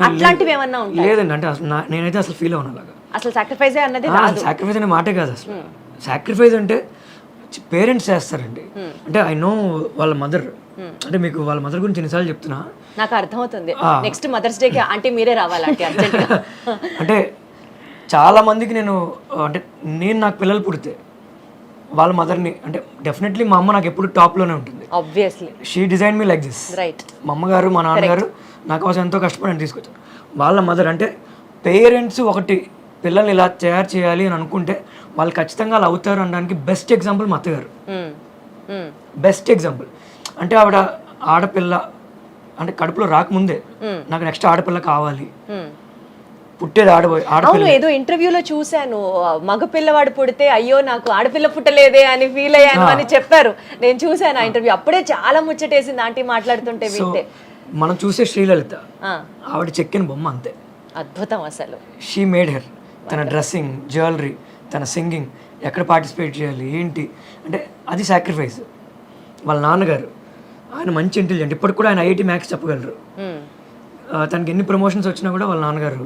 అట్లాంటివి ఏమన్నా ఉంటాయి? లేదండి, అంటే అసలు నేనైతే అసలు ఫీల్ అవును అలాగా. అసలు సాక్రిఫైస్ అన్నది సాక్రిఫైస్ అనే మాటే కాదు అసలు. సాక్రిఫైస్ అంటే పేరెంట్స్ చేస్తారండి. అంటే ఐ నో వాళ్ళ మదర్, అంటే మీకు వాళ్ళ మదర్ గురించి ఎన్నిసార్లు చెప్తున్నా నాకు అర్థమవుతుంది. నెక్స్ట్ మదర్స్ డేకి అంటే మీరే రావాలంటే అర్జెంట్గా. అంటే చాలా మందికి అంటే నేను నాకు పిల్లలు పుడితే వాళ్ళ మదర్ని, అంటే డెఫినెట్లీ మా అమ్మ నాకు ఎప్పుడు టాప్లోనే ఉంటుంది. Obviously she design me like this. Right. మా అమ్మగారు మా నాన్నగారు నా కోసం ఎంతో కష్టపడి తీసుకొచ్చారు. వాళ్ళ మదర్ అంటే పేరెంట్స్ ఒకటి పిల్లల్ని ఇలా తయారు చేయాలి అని అనుకుంటే వాళ్ళు ఖచ్చితంగా అలా అవుతారు అనడానికి బెస్ట్ ఎగ్జాంపుల్ మా అత్తగారు. Best example. అంటే ఆవిడ ఆడపిల్ల అంటే కడుపులో రాకముందే నాకు నెక్స్ట్ ఆడపిల్ల కావాలి, పుట్టేది అవును, ఏదో ఇంటర్వ్యూలో చూశాను, మగ పిల్లవాడు పుడితే అయ్యో నాకు ఆడపిల్ల పుట్టలేదే అని ఫీల్ అయ్యాను అని చెప్పారు. నేను చూశాను ఆ ఇంటర్వ్యూ, అప్పుడే చాలా ముచ్చటేసింది ఆంటీ మాట్లాడుతుంటే వింటే. మనం చూసే శ్రీలలిత ఆవిడ చెక్కిన బొమ్మ అంతే. అద్భుతం అసలు. She made her. తన డ్రెస్సింగ్, జ్యువెలరీ, తన సింగింగ్, ఎక్కడ పార్టిసిపేట్ చేయాలి ఏంటి అంటే అది సాక్రిఫైస్. వాళ్ళ నాన్నగారు ఆయన మంచి ఇంటెలిజెంట్, ఇప్పటికి కూడా ఆయన ఐఐటి మ్యాథ్స్ చెప్పగలరు. తనకి ఎన్ని ప్రమోషన్స్ వచ్చినా కూడా వాళ్ళ నాన్నగారు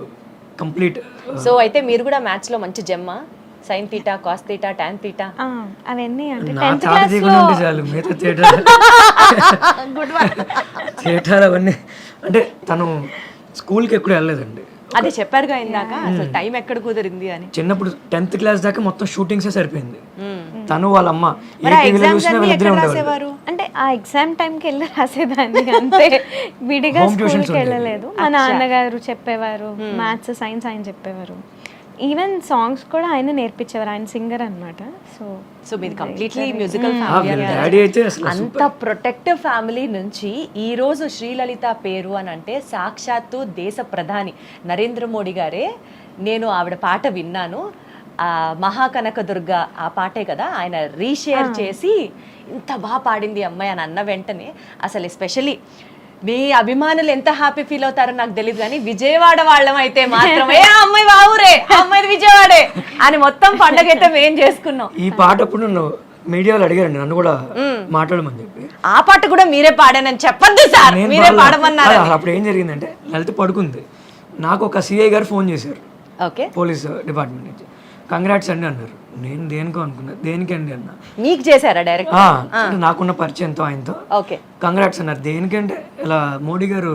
కంప్లీట్. సో అయితే మీరు కూడా మ్యాథ్స్ లో మంచి జమ్మా? Sine theta, cos theta, tan theta అవన్నీ అంటే నా తాట తీయకుండా ఉంటే చాలు. మిగతా థియేటర్ అవన్నీ అంటే తను స్కూల్కి ఎక్కడ వెళ్ళలేదండి. అదే చెప్పారుగా ఇందాక, అసలు టైం ఎక్కడ కుదిరింది అని. చిన్నప్పుడు 10th క్లాస్ దాకా మొత్తం షూటింగ్సే సరిపోయింది. తను వాళ్ళ అమ్మ ఏ టీవీలో చూసినా వీళ్ళిద్దరే ఉండేవారు. అంటే ఆ ఎగ్జామ్ టైంకి వెళ్ళి రాసేదాన్ని అంతే, విడిగా స్కూల్కి వెళ్ళలేదు. మా నాన్నగారు చెప్పేవారు, మ్యాథ్స్ సైన్స్ ఆయన చెప్పేవారు. ఈవెన్ సాంగ్స్ కూడా ఆయన నేర్పించేవారు, ఆయన సింగర్ అనమాట. సో మీది కంప్లీట్లీ మ్యూజికల్ డాడీ అయితే అసలు అంత ప్రొటెక్టివ్ ఫ్యామిలీ నుంచి ఈ రోజు శ్రీలలిత పేరు అని అంటే సాక్షాత్తు దేశ ప్రధాని నరేంద్ర మోడీ గారే. నేను ఆవిడ పాట విన్నాను, మహాకనకదుర్గ ఆ పాటే కదా, ఆయన రీషేర్ చేసి ఇంత బాగా పాడింది అమ్మాయి అని అన్న వెంటనే అసలు ఎస్పెషలీ మీ అభిమానులు ఎంత హ్యాపీ ఫీల్ అవుతారో నాకు తెలియదు, కానీ విజయవాడ వాళ్ళం అయితే మాత్రమే అమ్మాయి బావురే, అమ్మాయి విజయవాడే అని మొత్తం పండగ అయితే మేం చేసుకున్నాం. ఈ పాట అప్పుడు మీడియాలో అడిగారండి నన్ను కూడా మాట్లాడమని చెప్పి. ఆ పాట కూడా మీరే పాడానని చెప్పండి సార్, మీరే పాడమన్నారు. అప్పుడు ఏం జరిగిందంటే లలిత పడుకుంది, నాకు ఒక సిఐ గారు ఫోన్ చేశారు, ఓకే, పోలీస్ డిపార్ట్మెంట్ నుంచి. కంగ్రాట్స్ అండి అన్నారు. నేను దేనికో అనుకున్నా, దేనికండి అన్న. మీకు చేశారా డైరెక్ట్? నాకున్న పరిచయంతో ఆయనతో ఓకే కంగ్రాట్స్ అన్నారు. దేనికంటే ఇలా మోడీ గారు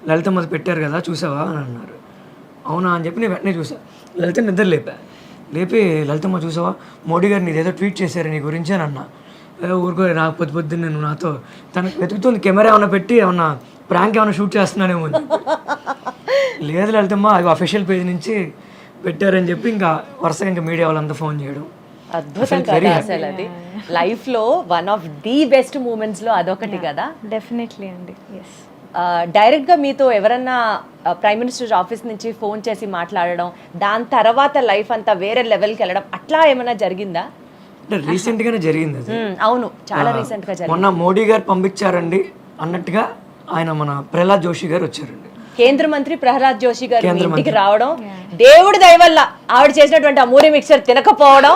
లలితమ్మది పెట్టారు కదా చూసావా అని అన్నారు. అవునా అని చెప్పి నేను వెంటనే చూసా. లలిత నిద్ర లేపి లలితమ్మ చూసావా మోడీ గారు నీదేదో ట్వీట్ చేశారు నీ గురించి అని అన్నా. ఊరుకో, నాకు పొద్దున్న నేను నాతో తనకు వెతుకుతుంది, కెమెరా ఏమైనా పెట్టి ఏమన్నా ప్రాంక్ ఏమైనా షూట్ చేస్తున్నానేమో. లేదు లలితమ్మ, అవి అఫీషియల్ పేజ్ నుంచి పెట్టారని చెప్పి ఇంకా వరుసగా ఇంకా మీడియా వాళ్ళంతా ఫోన్ చేయడం. అద్భుతం కదా అసలు. అది లైఫ్ లో one of the best moments లో అదొకటి కదా. డెఫినెట్లీ అండి. ఎస్. డైరెక్ట్ గా మీతో ఎవరన్నా ప్రైమ్ మినిస్టర్ ఆఫీస్ నుంచి ఫోన్ చేసి మాట్లాడడం, దాని తర్వాత లైఫ్ అంతా వేరే లెవెల్కి వెళ్ళడం అట్లా ఏమైనా జరిగిందా? అంటే రీసెంట్ గానే జరిగింది అది. అవును, చాలా రీసెంట్ గా జరిగింది. మొన్న మోడీ గారు పంపించారండి అన్నట్టుగా ఆయన మన ప్రహ్లాద్ జోషి గారు వచ్చారండి, కేంద్ర మంత్రి ప్రహ్లాద్ జోషి గారు ఇంటికి రావడం, దేవుడి దయ వల్ల ఆవిడ చేసినటువంటి ఆ మూరి మిక్చర్ తినకపోవడం.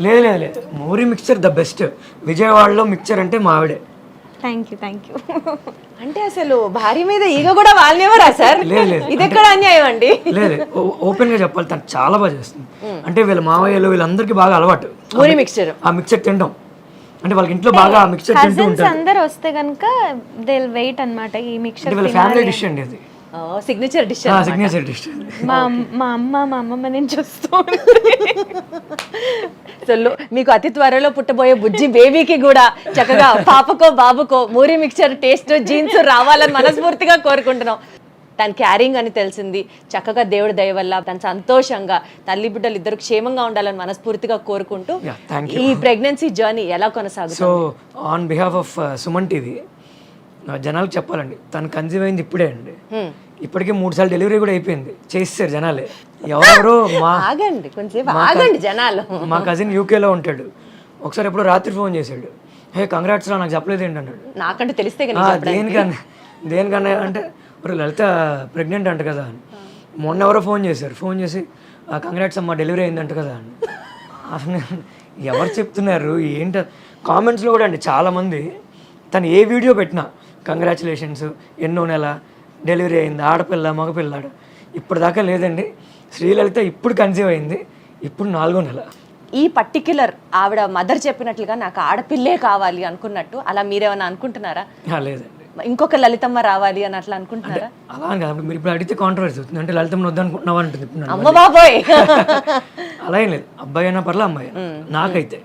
లేదు మూరి మిక్చర్ ద బెస్ట్. విజయవాడలో మిక్చర్ అంటే మా ఆవిడే. Thank you. అంటే అసలు భార్య మీద ఈగ కూడా వాళ్ళేవరా సార్? ఇది ఎక్కడ అన్యాయం అండి? లేదు, ఓపెన్ గా చెప్పాలి, తను చాలా బాగా చేస్తుంది. అంటే వీళ్ళ మావయ్యలు వీళ్ళందరికీ బాగా అలవాటు మూరి మిక్చర్, ఆ మిక్చర్ తినడం. అంటే వాళ్ళకి ఇంట్లో బాగా మిక్చర్ తింటూ ఉంటారు. అందరూ వస్తే గనుక దే విల్ వెయిట్ అన్నమాట ఈ మిక్చర్. వాళ్ళ ఫ్యామిలీ డిష్ అండి అది, సిగ్నేచర్ డిష్. Signature dish. మా అమ్మమ్మ నేను చూస్తూ మీకు అతి త్వరలో పుట్టబోయే బుజ్జి బేబీకి కూడా చక్కగా పాపకో బాబుకో మూరి మిక్చర్ టేస్ట్ జీన్స్ రావాలని మనస్ఫూర్తిగా కోరుకుంటున్నాం. తన క్యారింగ్ అని తెలిసింది, చక్కగా దేవుడి దయ వల్ల తను సంతోషంగా తల్లి బిడ్డలు ఇద్దరు క్షేమంగా ఉండాలని మనస్ఫూర్తిగా కోరుకుంటూ ఈ ప్రెగ్నెన్సీ జర్నీ ఎలా కొనసాగుతుంది? So on behalf of Suman TV జనాలకు చెప్పాలండి, తను కన్సీవ్ అయింది ఇప్పుడే అండి. ఇప్పటికే 3 సార్లు డెలివరీ కూడా అయిపోయింది, చేస్తారు జనాలే. ఎవరెవరో ఆగండి కొంచెం ఆగండి జనాలు. మా కజిన్ యూకేలో ఉంటాడు, ఒకసారి ఎప్పుడో రాత్రి ఫోన్ చేశాడు, హే కంగ్రాట్స్ రా నాకు చెప్పలేదు ఏంటి అన్నాడు. నాకంటే తెలిస్తే దేనికన్నా అంటే లలిత ప్రెగ్నెంట్ అంట కదా అని. మొన్న ఎవరో ఫోన్ చేసి కంగ్రాట్స్ అమ్మా డెలివరీ అయిందంట కదా అని. అసలు ఎవరు చెప్తున్నారు ఏంటి కామెంట్స్లో కూడా అండి చాలామంది తను ఏ వీడియో పెట్టినా కంగ్రాచులేషన్స్, ఎన్నో నెల, డెలివరీ అయింది, ఆడపిల్ల మగపిల్లాడు, ఇప్పటిదాకా లేదండి. శ్రీలలిత ఇప్పుడు కన్సీవ్ అయింది, ఇప్పుడు 4వ నెల. ఈ పర్టిక్యులర్ ఆవిడ మదర్ చెప్పినట్లుగా నాకు ఆడపిల్లే కావాలి అనుకున్నట్టు అలా మీరేమైనా అనుకుంటున్నారా? లేదండి, ఇంకొక లలితమ్మ రావాలి అని అట్లా అనుకుంటున్నారా? అలా అని కాదు. మీరు ఇప్పుడు అడిగితే కాంట్రవర్సీ అవుతుంది, అంటే లలితమ్మని వద్దనుకుంటున్నావా అంటుంది ఇప్పుడు నన్ను. అమ్మ బాబోయ్. అలా ఏం లేదు, అబ్బాయి అయినా పర్లే అమ్మాయి నాకైతే.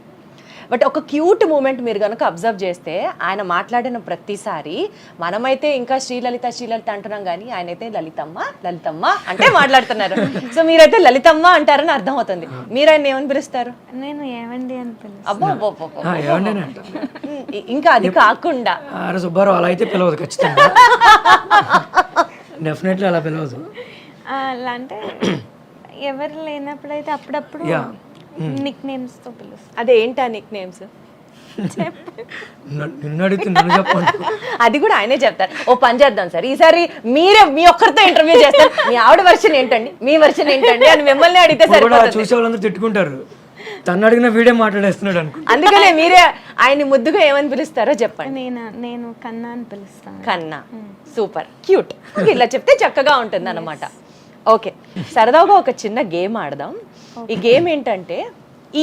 బట్ ఒక క్యూట్ మూమెంట్ మీరు కనుక అబ్జర్వ్ చేస్తే ఆయన మాట్లాడిన ప్రతిసారి మనమైతే ఇంకా శ్రీలలిత శ్రీలలిత అంటున్నాం కానీ ఆయన అయితే లలితమ్మ లలితమ్మ అంటే మాట్లాడుతున్నారు. సో మీరైతే లలితమ్మ అంటారని అర్థం అవుతుంది. మీరు ఆయన ఏమని పిలుస్తారు? నేను ఏమండి అని పిలుస్తాను. అబ్బో ఏమండి అంటారు. ఇంకా అది కాకుండా అరే సుబ్బారావు అలా అయితే పిలవదు ఖచ్చితంగా, డెఫినెట్లీ అలా పిలవదు. అలా అంటే ఎవరు లేనప్పుడైతే అప్పుడప్పుడు నిక్ నేమ్స్ తో పిలుస్తాను. అదే ఏంటా నిక్ నేమ్స్? నిన్ను అడిగితే నన్ను చెప్పండి. అది కూడా ఆయనే చెప్తారు. ఓ పని చేద్దాం సార్, ఈసారి మీరే మీ ఒక్కరితో ఇంటర్వ్యూ చేస్తారు. మీ ఆవిడ వర్షన్ ఏంటండి, మీ వర్షన్ ఏంటండి అని మిమ్మల్ని అడిగితే సరిపోతుంది. చూసే వాళ్ళందరూ తిట్టుకుంటారు, తను అడిగిన వీడియో మాట్లాడేస్తున్నాడు అనుకో. అందుకనే మీరే ఆయన్ని ముద్దుగా ఏమని పిలుస్తారో చెప్పండి. నేను కన్నా అని పిలుస్తాను. కన్నా, సూపర్ క్యూట్. ఇలా చెప్తే చక్కగా ఉంటుంది అన్నమాట. ఓకే, సరదాగా ఒక చిన్న గేమ్ ఆడదాం. ఈ గేమ్ ఏంటంటే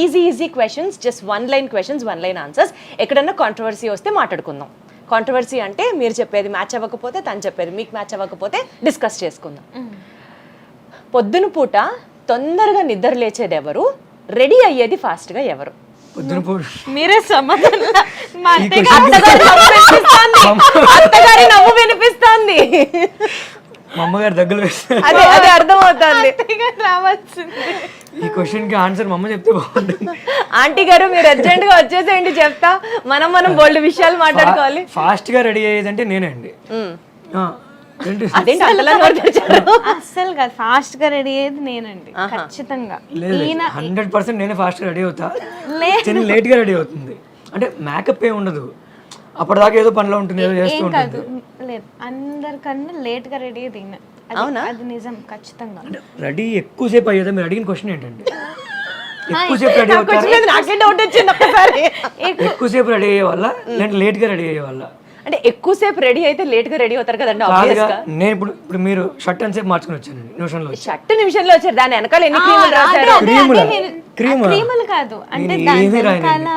easy questions, just 1 line questions, 1 line answers. ఎక్కడన్నా కాంట్రవర్సీ వస్తే మాట్లాడుకుందాం. కాంట్రవర్సీ అంటే మీరు చెప్పేది మ్యాచ్ అవ్వకపోతే, తను చెప్పేది మీకు మ్యాచ్ అవ్వకపోతే డిస్కస్ చేసుకుందాం. పొద్దున పూట తొందరగా నిద్ర లేచేది ఎవరు, రెడీ అయ్యేది ఫాస్ట్గా ఎవరు? పొద్దున పూట మీరే సమాధానం. అత్తగారి నవ్వు వినిపిస్తోంది. మా అమ్మగారు దగ్గర వేస్తే అదే అదే అర్థమవుతుంది. రావచ్చు. ఈ క్వశ్చన్ కి ఆన్సర్ మా అమ్మ చెప్తే బాగుంటుంది. ఆంటీ గారు మీరు అర్జెంట్ గా వచ్చేసేయండి, చెప్తా. మనం బోల్డ్ విషయాలు మాట్లాడుకోవాలి. ఫాస్ట్ గా రెడీ అయ్యేదంటే నేనండి. అదేంటి అంతలా నోరు తెరిచారు? అస్సలు కాదు, ఫాస్ట్ గా రెడీ అయ్యేది నేనండి ఖచ్చితంగా. 100% నేనే ఫాస్ట్ గా రెడీ అవుతా, చిన్న లేట్ గా రెడీ అవుతుంది. అంటే మేకప్ ఏ ఉండదు, అప్పటిదాకా ఏదో పనిలో ఉంటుంది, ఏదో చేస్తూ ఉంటుంది. లేదు, అందరికన్నా లేట్ గా రెడీ అయ్యేది ఈయన. అవునా? అది నిజం ఖచ్చితంగా. రెడీ ఎక్కువసేపు అయ్యేదా? మీరు అడిగిన క్వశ్చన్ ఏంటండి? ఎక్కువసేపు రెడీ అవుతారు, నాకే డౌట్ వచ్చింది ఒక్కసారి. ఎక్కువసేపు రెడీ అయ్యే వాళ్ళ లేదంటే లేట్ గా రెడీ అయ్యే వాళ్ళ? అంటే ఎక్కువసేపు రెడీ అయితే లేట్ గా రెడీ అవుతారు కదండి. నేను ఇప్పుడు మీరు షర్ట్ అని సేపు మార్చుకుని వచ్చానండి, నిమిషంలో షర్ట్ నిమిషంలో వచ్చారు. దాని వెనకాల ఎన్ని క్రీములు రాశారు? క్రీములు కాదు అంటే ఏమీ రాయనండి,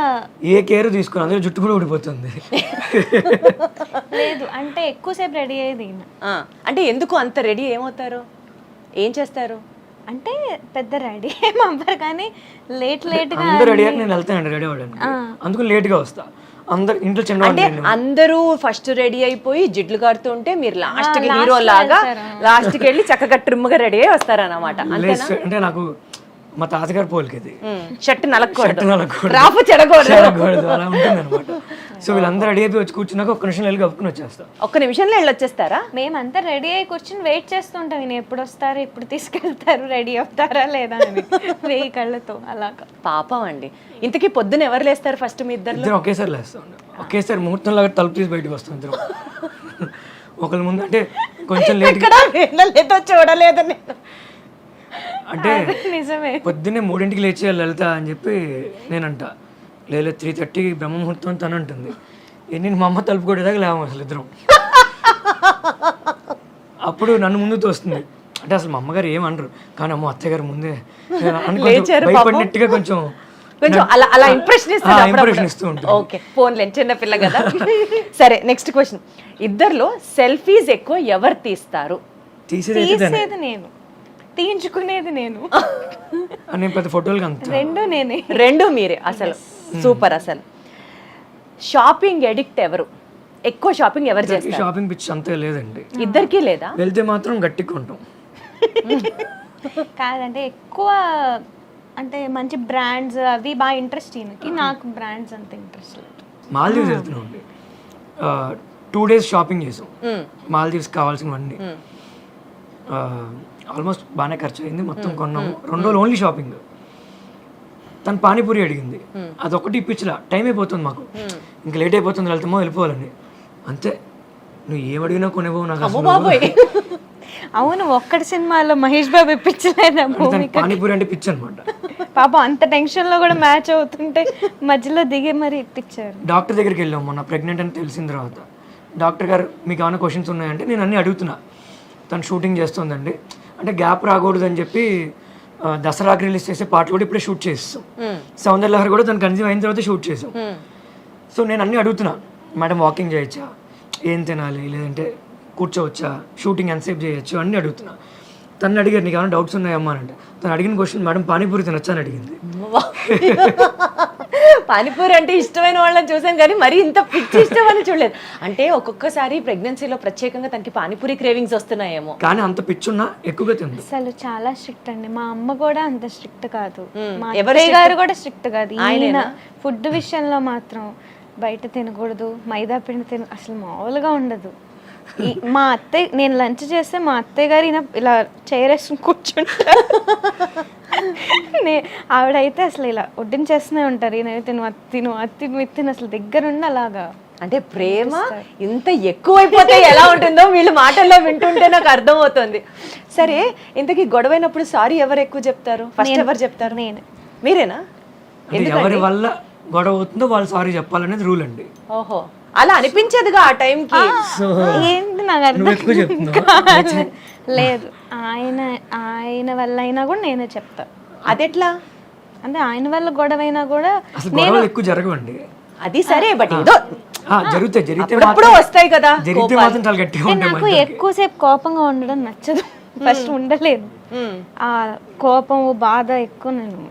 ఏ కేర్ తీసుకుని అందులో జుట్టు కూడా ఊడిపోతుంది. లేదు అంటే ఎక్కువసేపు రెడీ అయ్యేది ఈయన. అంటే ఎందుకు అంత రెడీ ఏమవుతారు, ఏం చేస్తారు? అంటే పెద్ద రెడీ ఏం అవ్వరు కానీ లేట్ గా అందరూ రెడీ అయ్యాక నేను వెళ్తానండి రెడీ అవ్వడానికి, అందుకు లేట్ గా వస్తా. అందరు ఇంట్లో చిన్న అంటే అందరూ ఫస్ట్ రెడీ అయిపోయి జిడ్లు కారుతూ ఉంటే మీరు లాస్ట్ కి హీరో లాగా లాస్ట్ కి వెళ్ళి చక్కగా ట్రిమ్ గా రెడీ అయ్యి వస్తారన్నమాట. అంటే నాకు మా తాతగారు పోలికేది, షర్ట్ నలకూడదు, నలకూడదు, రాపు చెడకూడదు, అలా ఉంటుంది అనమాట. సో వీళ్ళందరూ రెడీ అయిపోయి వచ్చి కూర్చున్నాక ఒక్క నిమిషం వెళ్ళి కప్పుకుని వచ్చేస్తా. ఒక్క నిమిషంలో వెళ్ళొచ్చేస్తారా? మేమంతా రెడీ అయ్యి కూర్చొని వెయిట్ చేస్తుంటాం, ఈయన ఎప్పుడు వస్తారు, ఎప్పుడు తీసుకెళ్తారు, రెడీ అవుతారా లేదా అని 1000 కళ్ళతో అలాగా. పాపం అండి. ఇంతకీ పొద్దున ఎవరు లేస్తారు ఫస్ట్? మీ ఇద్దరు ఒకేసారి లేస్తాం, ఒకేసారి ముహూర్తం లాగా తలుపు తీసి బయటకు వస్తాం ఇద్దరు. ఒకళ్ళ ముందు అంటే కొంచెం లేట్ చూడలేదు అంటే నిజమే. పొద్దున్నే 3ంటికి లేచి లలిత అని చెప్పి నేనంట, లేదు 3:30కి బ్రహ్మముహూర్తం అని తను అంటుంది. నేను మా అమ్మ తలుపు కొట్టేదాకా లేవం అసలు ఇద్దరం. అప్పుడు నన్ను ముందు తోస్తుంది. అంటే అసలు మా అమ్మగారు ఏమనరు కానీ అమ్మ అత్తగారు ముందే భయపడినట్టుగా కొంచెం అలా ఇంప్రెషన్ ఇస్తూ ఉంటుంది. ఓకే, ఫోన్లే చిన్నపిల్ల కదా. సరే, నెక్స్ట్ క్వశ్చన్. ఇద్దరిలో సెల్ఫీస్ ఎక్కువ ఎవరు తీస్తారు? తీసేది నేను, తీయించుకునేది నేను. పెద్ద ఫోటోలు అంత రెండు మీరే. అసలు సూపర్. అసలు షాపింగ్ ఎడిక్ట్ ఎవరు? ఎక్కువ షాపింగ్ ఎవరు చేస్తారు? షాపింగ్ పిచ్చి అంతే లేదండి, ఇద్దరికి లేదా? వెళ్తే మాత్రం గట్టిగా కొంటాం. కాదంటే ఎక్కువ అంటే మంచి బ్రాండ్స్ అవి బాగా ఇంట్రెస్ట్ ఈయనకి, నాకు బ్రాండ్స్ అంత ఇంట్రెస్ట్ లేదు. మాల్దీవ్స్ వెళ్తున్నాం అండి, 2 days షాపింగ్ చేసాం. మాల్దీవ్స్ కావాల్సినవన్నీ ఆల్మోస్ట్ బాగానే ఖర్చు అయింది, మొత్తం కొన్నాము. 2 రోజులు ఓన్లీ షాపింగ్. తను పానీపూరి అడిగింది, అదొకటి ఇప్పించలా, టైం అయిపోతుంది మాకు, ఇంకా లేట్ అయిపోతుంది, వెళ్తామో వెళ్ళిపోవాలని. అంతే, నువ్వు ఏమడిగినా కొనేవో నాకు. అవును, ఒక్కటి సినిమాలో మహేష్ బాబు ఇప్పించలేదా తనకి భూమిక? పానీపూరి అంటే పిచ్చి అనమాట. పాపం అంత టెన్షన్ లో కూడా మ్యాచ్ అవుతుంటే మధ్యలో దిగి మరి ఇప్పించారు. డాక్టర్ దగ్గరికి వెళ్ళాం మొన్న ప్రెగ్నెంట్ అని తెలిసిన తర్వాత. డాక్టర్ గారు మీకు ఏమైనా క్వశ్చన్స్ ఉన్నాయంటే నేను అన్నీ అడుగుతున్నా. తను షూటింగ్ చేస్తుందండి అంటే గ్యాప్ రాకూడదు అని చెప్పి దసరాకి రిలీజ్ చేసే పాటలు కూడా ఇప్పుడే షూట్ చేస్తాం. సౌందర్యలహరి కూడా తను కన్సీవ్ అయిన తర్వాత షూట్ చేసాం. సో నేను అన్నీ అడుగుతున్నా, మేడం వాకింగ్ చేయొచ్చా, ఏం తినాలి, లేదంటే కూర్చోవచ్చా, షూటింగ్ ఎంతసేపు చేయొచ్చు అన్నీ అడుగుతున్నా. తను అడిగారు నీకు ఏమైనా డౌట్స్ ఉన్నాయమ్మా అని అంటే తను అడిగిన క్వశ్చన్ మేడం పానీపూరి తినొచ్చా అని అడిగింది. పానీపూరి అంటే ఇష్టమైన వాళ్ళని చూసాను కానీ మరి ఇంత పిచ్చి ఇష్టం అని చూడలేదు. అంటే ఒక్కొక్కసారి ప్రెగ్నెన్సీలో ప్రత్యేకంగా తనకి పానీపూరి క్రేవింగ్స్ వస్తున్నాయేమో. కానీ అంత పిచ్చున్నా ఎక్కువగా తింది. అసలు చాలా స్ట్రిక్ట్ అండి. మా అమ్మ కూడా అంత స్ట్రిక్ట్ కాదు, మా ఎవరు అత్తయ్య గారు కూడా స్ట్రిక్ట్ కాదు. ఈయన ఆయనేనా? ఫుడ్ విషయంలో మాత్రం బయట తినకూడదు, మైదా పిండి తిన అసలు మామూలుగా ఉండదు. మా అత్తయ్య, నేను లంచ్ చేస్తే మా అత్తయ్య గారు ఈయన ఇలా చేరేసుకుని కూర్చుంటారు. ఆవిడైతే అసలు ఇలా వడ్డించేస్తూనే ఉంటారు. ఈయన తిను అత్తిను అత్తిను ఎత్తిను అసలు దగ్గరుండి అలాగా. అంటే ప్రేమ ఇంత ఎక్కువైపోతే ఎలా ఉంటుందో వీళ్ళు మాటల్లో వింటుంటే నాకు అర్థమవుతుంది. సరే, ఇంతకీ గొడవైనప్పుడు సారీ ఎవరు ఎక్కువ చెప్తారు? ఫస్ట్ ఎవరు చెప్తారు? నేను. మీరేనా? అంటే ఎవరి వల్ల గొడవ అవుతుందో వాళ్ళు సారీ చెప్పాలనేది రూల్ అండి. ఓహో, అలా అనిపించేదిగా ఆ టైంకి. ఏంటి నాకు అర్థం నువ్వు ఎక్కువ చెప్తున్నావు. కాదు. లేదు, ఆయన వల్ల అయినా కూడా నేనే చెప్తా. అదెట్లా? అంటే ఆయన వల్ల గొడవ అయినా కూడా అసలు గొడవలు ఎక్కువ జరగవండి. అది సరే, బట్ ఏదో జరిగితే అప్పుడప్పుడు వస్తాయి కదా జరిగితే మాత్రం చాలా గట్టిగా అంటే ఉంటాయి. నాకు ఎక్కువసేపు కోపంగా ఉండడం నచ్చదు. ఫస్ట్ ఉండలేను. ఆ కోపం బాధ ఎక్కువ నేను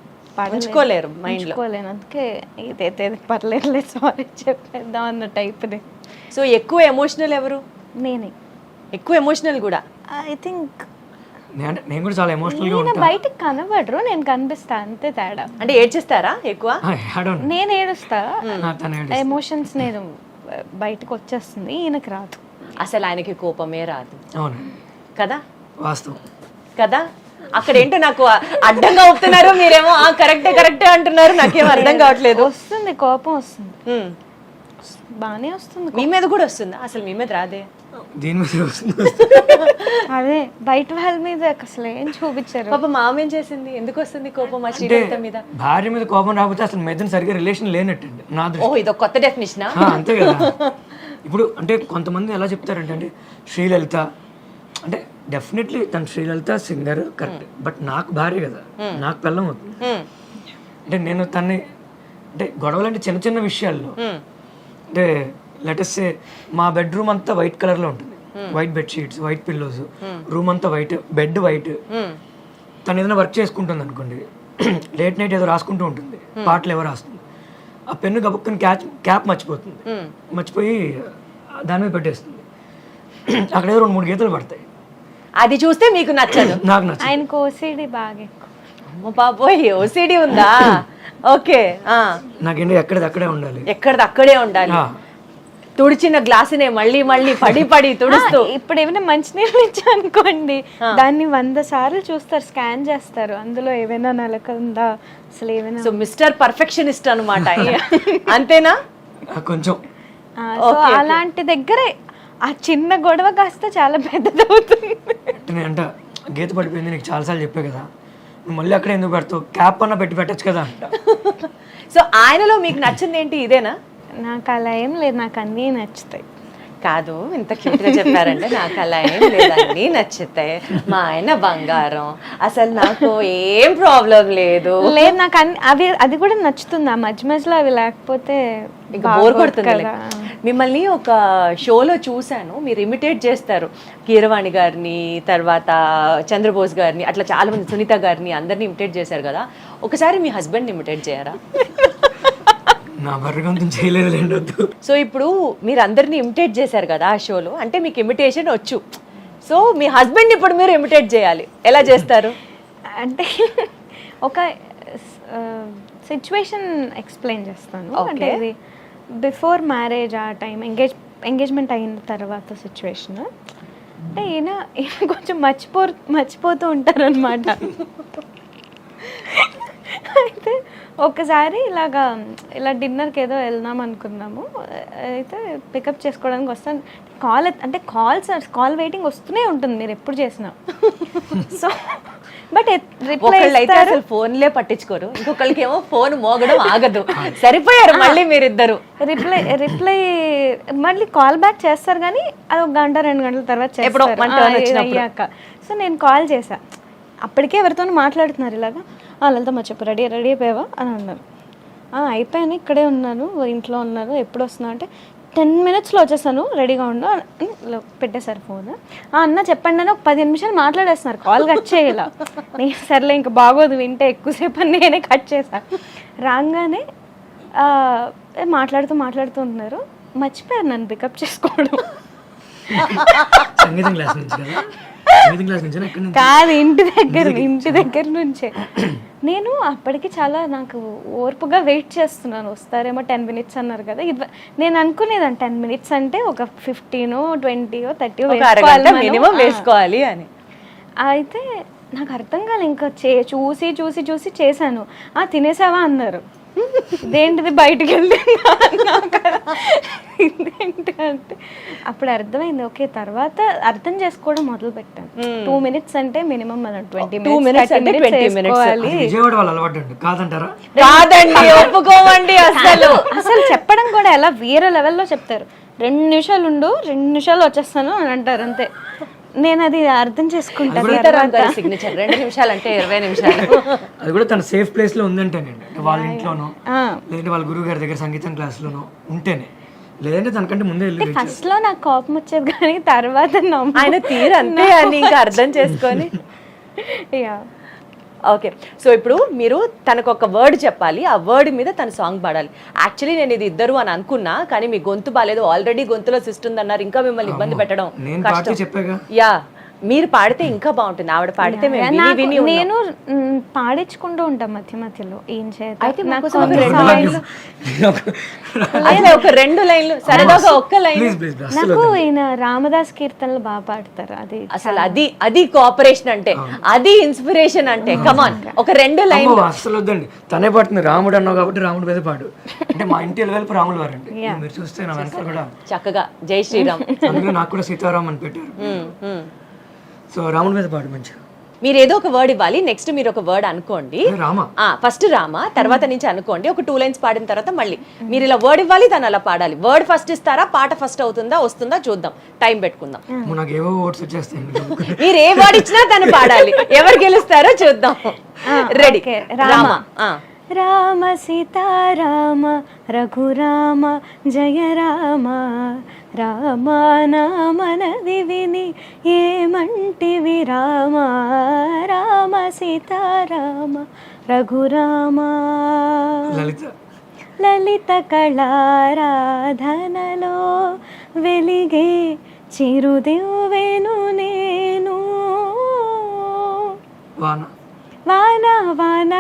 ఉంచుకోలేరు మైండ్ లో. ఉంచుకోలేను. అందుకే ఇదైతే పర్లేదు సారీ చెప్పేద్దాం అన్న టైప్ది. సో ఎక్కువ ఎమోషనల్ ఎవరు? నేనే ఎక్కువ ఎమోషనల్ కూడా. ఐ థింక్ నేను కూడా చాలా ఎమోషనల్ గా నేను ఉంటాను. బయటకు కనబడరు, నేను కనిపిస్తా, అంతే తేడా. అంటే ఏడ్చేస్తారా ఎక్కువ? నేను ఏడుస్తా, తను ఎమోషన్స్ నేను బయటకు వచ్చేస్తుంది, ఈయనకి రాదు. అసలు ఆయనకి కోపమే రాదు అవును కదా? వాస్తవం కదా? అక్కడ ఏంటో నాకు అడ్డంగా ఒప్పుతున్నారు, మీరేమో కరెక్టే అంటున్నారు. నాకేం అర్థం కావట్లేదు. వస్తుంది కోపం, వస్తుంది, ఉమ్. బానే వస్తుంది. మీ మీద కూడా వస్తుందా? అసలు మీ మీద రాదే. దీని మీద వస్తుంది. అదే బయట వాళ్ళ మీద అసలు ఏం చూపించారు. పాప మామ ఏం చేసింది? ఎందుకు వస్తుంది కోపం ఆ అంటే శ్రీలలిత మీద? భార్య మీద కోపం రాకపోతే అసలు మీద సరిగ్గా రిలేషన్ లేనట్టండి నా ఓ, దృష్టి. ఇదొక కొత్త డెఫినేషనా? అంతే కదా. ఇప్పుడు అంటే కొంతమంది ఎలా చెప్తారంటే అండి శ్రీలలిత అంటే డెఫినెట్లీ తను శ్రీలలిత సింగర్ కరెక్ట్, బట్ నాకు భార్య కదా, నాకు పిల్లం అవుతుంది. అంటే నేను తన్ని అంటే గొడవలు అంటే చిన్న చిన్న విషయాల్లో అంటే లెటెస్ట్ మా బెడ్రూమ్ అంతా వైట్ కలర్లో ఉంటుంది, white bedsheets, white pillows, room అంతా వైట్, బెడ్ వైట్. తను ఏదైనా వర్క్ చేసుకుంటుంది అనుకోండి, లేట్ నైట్ ఏదో రాసుకుంటూ ఉంటుంది, పాటలు ఎవరు రాస్తుంది, ఆ పెన్ను గబుక్కుని క్యాప్ మర్చిపోతుంది, మర్చిపోయి దాని మీద పెట్టేస్తుంది. అక్కడ ఏదో 2-3 గీతలు పడతాయి. అది చూస్తే మీకు నచ్చదు? నాకు నచ్చదు. ఆయనకు ఓసిడి బాగా ఎక్కువ. అమ్మ బాబోయ్, ఓసిడి ఉందా? ఓకే. నాకేంటి ఎక్కడిది అక్కడే ఉండాలి, ఎక్కడిది అక్కడే ఉండాలి. తుడిచిన గ్లాసునే మళ్ళీ మళ్ళీ పడి తుడుస్తూ. ఇప్పుడు ఏమైనా మంచినీళ్ళు ఇచ్చా అనుకోండి, దాన్ని 100 సార్లు చూస్తారు, స్కాన్ చేస్తారు, అందులో ఏమైనా నలక ఉందా అసలు ఏమైనా. సో మిస్టర్ పర్ఫెక్షనిస్ట్ అనమాట. అంతేనా? కొంచెం. సో అలాంటి దగ్గరే ఆ చిన్న గొడవ కాస్త చాలా పెద్దదవుతుంది. అంటే గీత పడిపోయింది నీకు చాలాసార్లు చెప్పే కదా, నువ్వు మళ్ళీ అక్కడ ఎందుకు పెడతావు, క్యాప్ అన్న పెట్టచ్చు కదా అంట. సో ఆయనలో మీకు నచ్చింది ఏంటి? ఇదేనా? నాకు అలా ఏం లేదు, నాకు అన్నీ నచ్చుతాయి. కాదు, ఇంత క్యూట్గా చెప్పారంటే నాకు అలా ఏం లేదండి, నచ్చుతాయి. మా ఆయన బంగారం, అసలు నాకు ఏం ప్రాబ్లం లేదు. లేదు, నాకు అది కూడా నచ్చుతుంది. ఆ మధ్య మధ్యలో అవి లేకపోతే ఇంకా బోర్ కొడుతుంది. మిమ్మల్ని ఒక షోలో చూశాను, మీరు ఇమిటేట్ చేస్తారు కీరవాణి గారిని, తర్వాత చంద్రబోస్ గారిని, అట్లా చాలా మంది, సునీత గారిని, అందరినీ ఇమిటేట్ చేశారు కదా. ఒకసారి మీ హస్బెండ్ ఇమిటేట్ చేయరా? నా బర్రగంతం చేయలేదు. సో ఇప్పుడు మీరు అందరినీ ఇమిటేట్ చేశారు కదా ఆ షోలో, అంటే మీకు ఇమిటేషన్ వచ్చు. సో మీ హస్బెండ్ ఇప్పుడు మీరు ఇమిటేట్ చేయాలి, ఎలా చేస్తారు? అంటే ఒక సిచ్యువేషన్ ఎక్స్ప్లెయిన్ చేస్తాను. అంటే ఇది బిఫోర్ మ్యారేజ్, ఆ టైం ఎంగేజ్మెంట్ అయిన తర్వాత సిచ్యువేషన్. అంటే ఈయన కొంచెం మర్చిపోతూ ఉంటారు అనమాట. అయితే ఒక్కసారి ఇలా డిన్నర్కి ఏదో వెళ్దాం అనుకున్నాము, అయితే పికప్ చేసుకోవడానికి వస్తాను. కాల్ వెయిటింగ్ వస్తూనే ఉంటుంది మీరు ఎప్పుడు చేసినా. సో బట్ ఒకళ్ళు అయితే అసలు ఫోన్లే పట్టించుకోరు, ఇంకొకళ్ళకి ఏమో ఫోన్ మోగడం ఆగదు. సరిపోయారు మళ్ళీ మీరిద్దరు. రిప్లై మళ్ళీ కాల్ బ్యాక్ చేస్తారు కానీ అది 1 గంట 2 గంటల తర్వాత చేస్తారు అయ్యాక. సో నేను కాల్ చేశా, అప్పటికే ఎవరితోనూ మాట్లాడుతున్నారు ఇలాగా, లలితమ్మ చెప్పు రెడీ అయిపోయావా అని అన్నారు. అయిపోయాను, ఇక్కడే ఉన్నాను, ఇంట్లో ఉన్నాను, ఎప్పుడు వస్తున్నావు అంటే 10 minutesలో వచ్చేసాను, రెడీగా ఉండు అని పెట్టేశారు ఫోన్. అన్న చెప్పండి అని ఒక 10 నిమిషాలు మాట్లాడేస్తున్నారు, కాల్ కట్ చేయాల. నేను సర్లే ఇంకా బాగోదు వింటే ఎక్కువసేపు అని నేనే కట్ చేశాను. రాగానే మాట్లాడుతూ ఉన్నారు, మర్చిపోయారు నన్ను పికప్ చేసుకోవడం. సంగీతం క్లాస్ నుంచి కదా? సంగీతం క్లాస్ నుంచి ఎక్కడి నుంచి? కాదు, ఇంటి దగ్గర నుంచే. నేను అప్పటికి చాలా నాకు ఓర్పుగా వెయిట్ చేస్తున్నాను, వస్తారేమో 10 minutes అన్నారు కదా. నేను అనుకునేదాన్ని 10 minutes అంటే ఒక 15, 20, 30 వేసుకోవాలి అని. అయితే నాకు అర్థం కాలే, ఇంకా చూసి చేశాను. తినేసావా అన్నారు. ఇదేంటిది బయటికి వెళ్ళి ఇదేంటి అంటే అప్పుడు అర్థమైంది. ఓకే, తర్వాత అర్థం చేసుకోవడం మొదలు పెట్టాను. 2 minutes అంటే మినిమం మనం 20 minutes విజయవాడ వాళ్ళు అలవాటు అండి, కాదంటారా? కాదండి, ఒప్పుకోమండి. అసలు చెప్పడం కూడా ఎలా వేరే లెవెల్లో చెప్తారు. 2 నిమిషాలు ఉండు, 2 నిమిషాలు వచ్చేస్తాను అని అంటారు అంతే. నేను అది అర్థం చేసుకుంటాను. సిగ్నేచర్ 2 నిమిషాలు అంటే 20 నిమిషాలు. అది కూడా తన సేఫ్ ప్లేస్ లో ఉందంటేనండి, వాళ్ళ ఇంట్లోనో లేదంటే వాళ్ళ గురువు గారి దగ్గర సంగీతం క్లాస్లోనో ఉంటేనే, లేదంటే తనకంటే ముందే వెళ్ళి. ఫస్ట్ లో నాకు కోపం వచ్చేది కానీ తర్వాత ఆయన తీరు అంతే అని ఇంకా అర్థం చేసుకొని. ఓకే, సో ఇప్పుడు మీరు తనకు ఒక వర్డ్ చెప్పాలి, ఆ వర్డ్ మీద తన సాంగ్ పాడాలి. యాక్చువల్లీ నేను ఇది ఇద్దరు అని అనుకున్నా, కానీ మీ గొంతు బాగాలేదు, ఆల్రెడీ గొంతులో సిస్ట్ ఉందన్నారు, ఇంకా మిమ్మల్ని ఇబ్బంది పెట్టడం కష్టం. యా, మీరు పాడితే ఇంకా బాగుంటుంది, ఆవిడ పాడితే నేను పాడించుకుంటూ ఉంటాం మధ్య మధ్యలో. ఏం చేయాలి ఒక 2 లైన్లు సరదాగా, ఒక్క లైన్. నాకు ఈయన రామదాస్ కీర్తనలు బాగా పాడతారు. అది అసలు అది కోఆపరేషన్ అంటే, అది ఇన్స్పిరేషన్ అంటే. కమాన్, ఒక 2 లైన్లు. అసలు వద్దండి, తనే పాడుతుంది. రాముడు అన్నావు కాబట్టి రాముడు మీద పాడు అంటే మా ఇంటి వెళ్ళి రాములు వారండి. మీరు చూస్తే నా వెనకాల కూడా చక్కగా జై శ్రీరామ్, అందులో నాకు కూడా సీతారాం అని పెట్టారు. సో రాముడి మీద పాడు మంచిగా. మీరు ఏదో ఒక వర్డ్ ఇవ్వాలి, నెక్స్ట్ మీరు ఒక వర్డ్ అనుకోండి. ఫస్ట్ రామ, తర్వాత నుంచి అనుకోండి. ఒక 2 lines పాడిన తర్వాత మళ్ళీ మీరు ఇలా వర్డ్ ఇవ్వాలి, తను అలా పాడాలి. వర్డ్ ఫస్ట్ ఇస్తారా, పాట ఫస్ట్ అవుతుందా, వస్తుందా చూద్దాం, టైం పెట్టుకుందాం. మీరు ఏ వర్డ్ ఇచ్చినా తను పాడాలి, ఎవరు గెలుస్తారో చూద్దాం. రెడీ? రామ. రామ సీతారామ రఘురామ జయ రామ, రామ నామనది విని ఏమంటివి రామ, రామ సీతారామ రఘురామ. లలిత కళారాధనలో వెలిగే చిరుదివ్వెను నేను. వాన వాన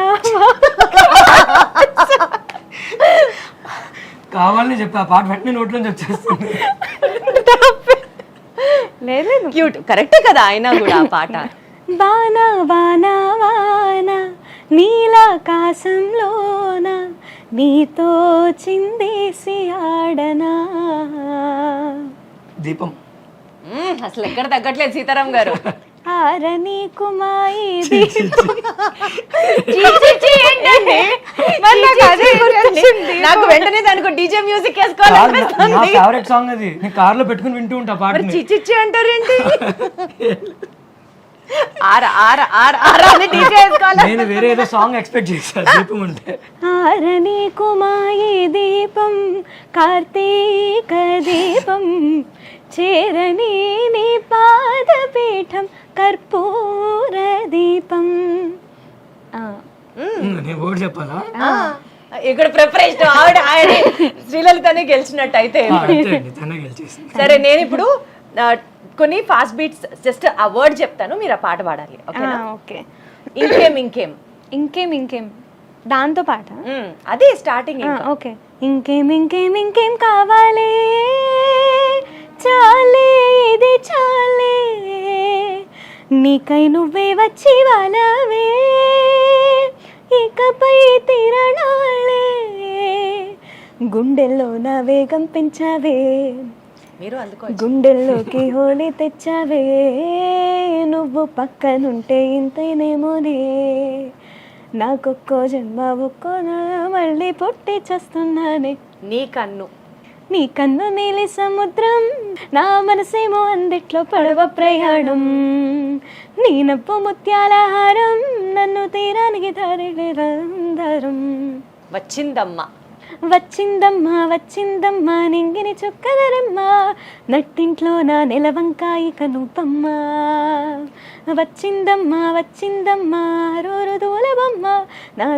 కావాలని చెప్పి ఆ పాట వెంటనే నోట్లోంచి వచ్చేస్తుంది. లేదు, క్యూట్, కరెక్టే కదా అయినా కూడా ఆ పాట. వాన వాన వాన నీలాకాశంలోన నీతో చిందేసి ఆడనా. దీపం. అసలు ఎక్కడ తగ్గట్లేదు సీతారాం గారు. ఆరని కుమాయి నాకు వెంటనే దానికి డీజే మ్యూజిక్ వేసుకోవాలి. ఫేవరెట్ సాంగ్ అది, నేను కార్ లో పెట్టుకుని వింటూ ఉంటా పాట. చిచ్చి అంటారేంటి? నేను వేరే ఏదో సాంగ్ ఎక్స్పెక్ట్ చేశాను దీపం అంటే. ఆరని కుమాయి దీపం కార్తీక దీపం చేరని నీ పాదపీఠం కర్పూర దీపం. నేను వర్డ్ చెప్పాలా? ఇక్కడ ప్రిపరేషన్ ఆవిడ శ్రీలలితనే గెలిచినట్టు అయితే. సరే, నేను ఇప్పుడు కొన్ని ఫాస్ట్ బీట్స్ జస్ట్ ఆ వర్డ్ చెప్తాను, మీరు ఆ పాట పాడాలి. ఓకే. ఇంకేం దాంతో పాట అదే స్టార్టింగ్. ఓకే. ఇంకేం కావాలి, చాలే ఇది చాలే, నీకై నువ్వే వచ్చి వాలవే, ఇకపై తిరణాలే గుండెల్లో నా వేగం పెంచావే మీరు అందుకో గుండెల్లోకి హోలీ తెచ్చావే నువ్వు పక్కనుంటే ఇంతేనేమోనే నాకొక్కో జన్మ ఒక్కో మళ్ళీ పుట్టి చేస్తున్నానే నీ కన్ను నీలి సముద్రం నా మనసేమో అందిట్లో పడవ ప్రయాణం నీ నవ్వు ముత్యాల హారం నన్ను తీరానికి దారిం వచ్చిందమ్మా వచ్చిందమ్మా నింగిని చుక్కదరమ్మ నట్టింట్లో నా నెలవంకాయి కనుపమ్మ వచ్చిందమ్మా రోరు దూలబమ్మ నా